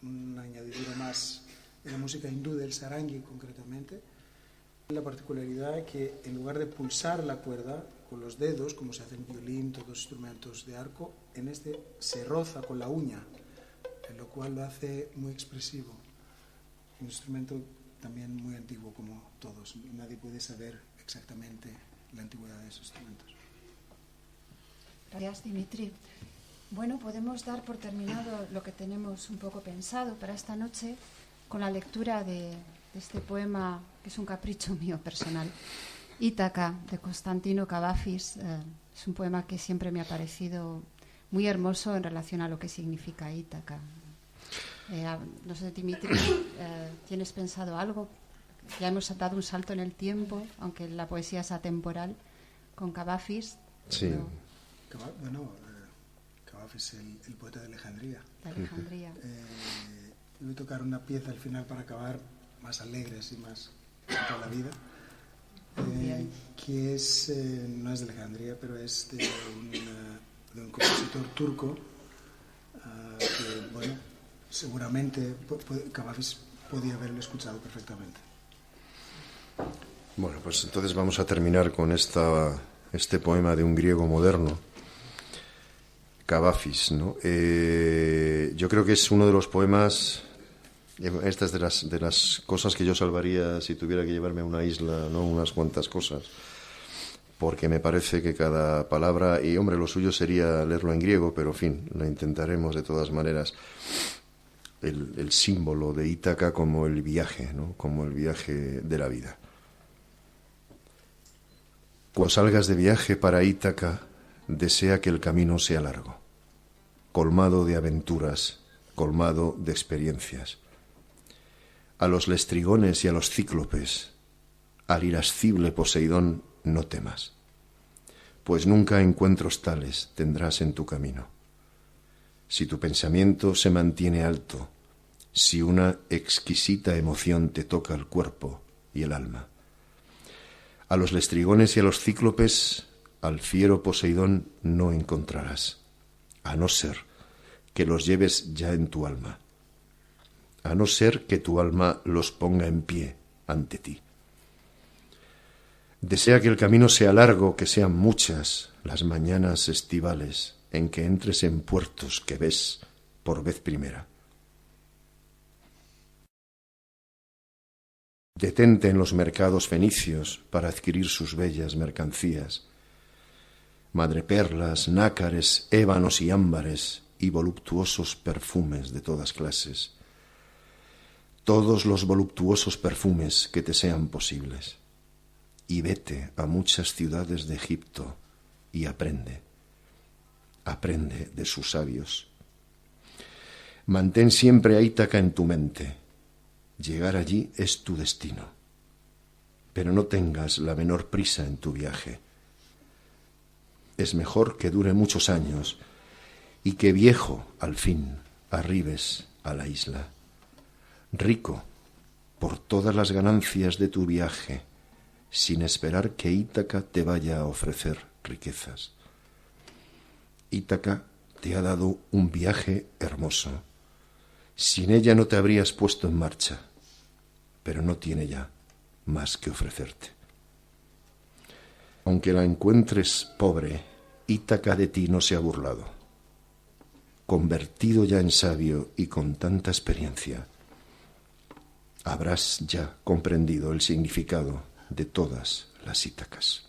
una añadidura más de la música hindú, del sarangi concretamente. La particularidad que en lugar de pulsar la cuerda con los dedos, como se hace en violín, todos los instrumentos de arco, en este se roza con la uña, en lo cual lo hace muy expresivo. Un instrumento también muy antiguo como todos. Nadie puede saber exactamente la antigüedad de esos instrumentos. Gracias, Dimitri. Bueno, podemos dar por terminado lo que tenemos un poco pensado para esta noche con la lectura de este poema, que es un capricho mío personal, Ítaca, de Constantino Cavafis. Es un poema que siempre me ha parecido muy hermoso en relación a lo que significa Ítaca. No sé, Dimitri, ¿tienes pensado algo? Ya hemos dado un salto en el tiempo, aunque la poesía es atemporal, con Cavafis. Sí. Cavafis, el poeta de Alejandría. De Alejandría. Voy a tocar una pieza al final para acabar más alegres y más para la vida, que es, no es de Alejandría, pero es de un compositor turco que, bueno, seguramente Cavafis podía haberlo escuchado perfectamente. Bueno, pues entonces vamos a terminar con este poema de un griego moderno, Cavafis, ¿no? Yo creo que es uno de los poemas, esta es de las cosas que yo salvaría si tuviera que llevarme a una isla, ¿no? Unas cuantas cosas, porque me parece que cada palabra, y hombre, lo suyo sería leerlo en griego, pero en fin, lo intentaremos de todas maneras. El símbolo de Ítaca como el viaje, ¿no? Como el viaje de la vida. Cuando salgas de viaje para Ítaca, desea que el camino sea largo, colmado de aventuras, colmado de experiencias. A los lestrigones y a los cíclopes, al irascible Poseidón, no temas, pues nunca encuentros tales tendrás en tu camino. Si tu pensamiento se mantiene alto, si una exquisita emoción te toca el cuerpo y el alma. A los lestrigones y a los cíclopes, al fiero Poseidón no encontrarás, a no ser que los lleves ya en tu alma, a no ser que tu alma los ponga en pie ante ti. Desea que el camino sea largo, que sean muchas las mañanas estivales en que entres en puertos que ves por vez primera. Detente en los mercados fenicios para adquirir sus bellas mercancías, madreperlas, nácares, ébanos y ámbares y voluptuosos perfumes de todas clases, todos los voluptuosos perfumes que te sean posibles, y vete a muchas ciudades de Egipto y aprende de sus sabios. Mantén siempre a Ítaca en tu mente. Llegar allí es tu destino, pero no tengas la menor prisa en tu viaje. Es mejor que dure muchos años y que viejo, al fin, arribes a la isla, rico por todas las ganancias de tu viaje, sin esperar que Ítaca te vaya a ofrecer riquezas. Ítaca te ha dado un viaje hermoso. Sin ella no te habrías puesto en marcha, pero no tiene ya más que ofrecerte. Aunque la encuentres pobre, Ítaca de ti no se ha burlado. Convertido ya en sabio y con tanta experiencia, habrás ya comprendido el significado de todas las Ítacas.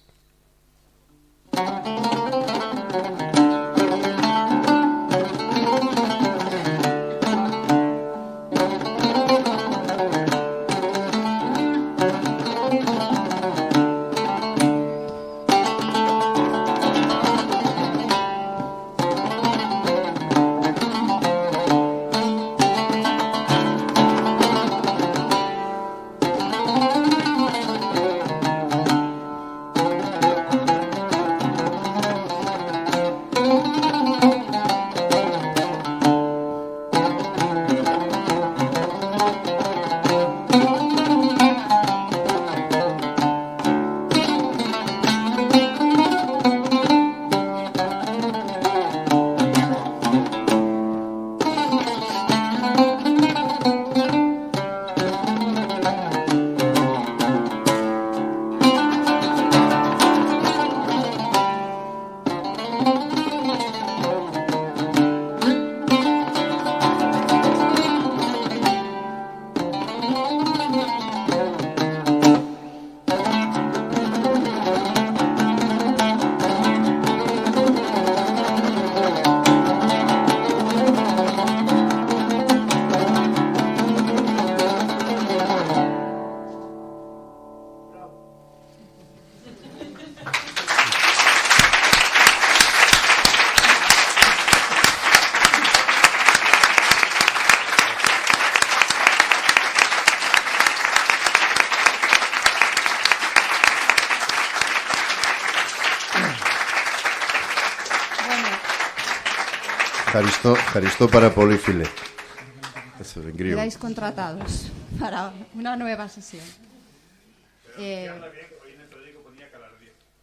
Jaristó para Polifile. Eso es en griego. Quedáis contratados para una nueva sesión.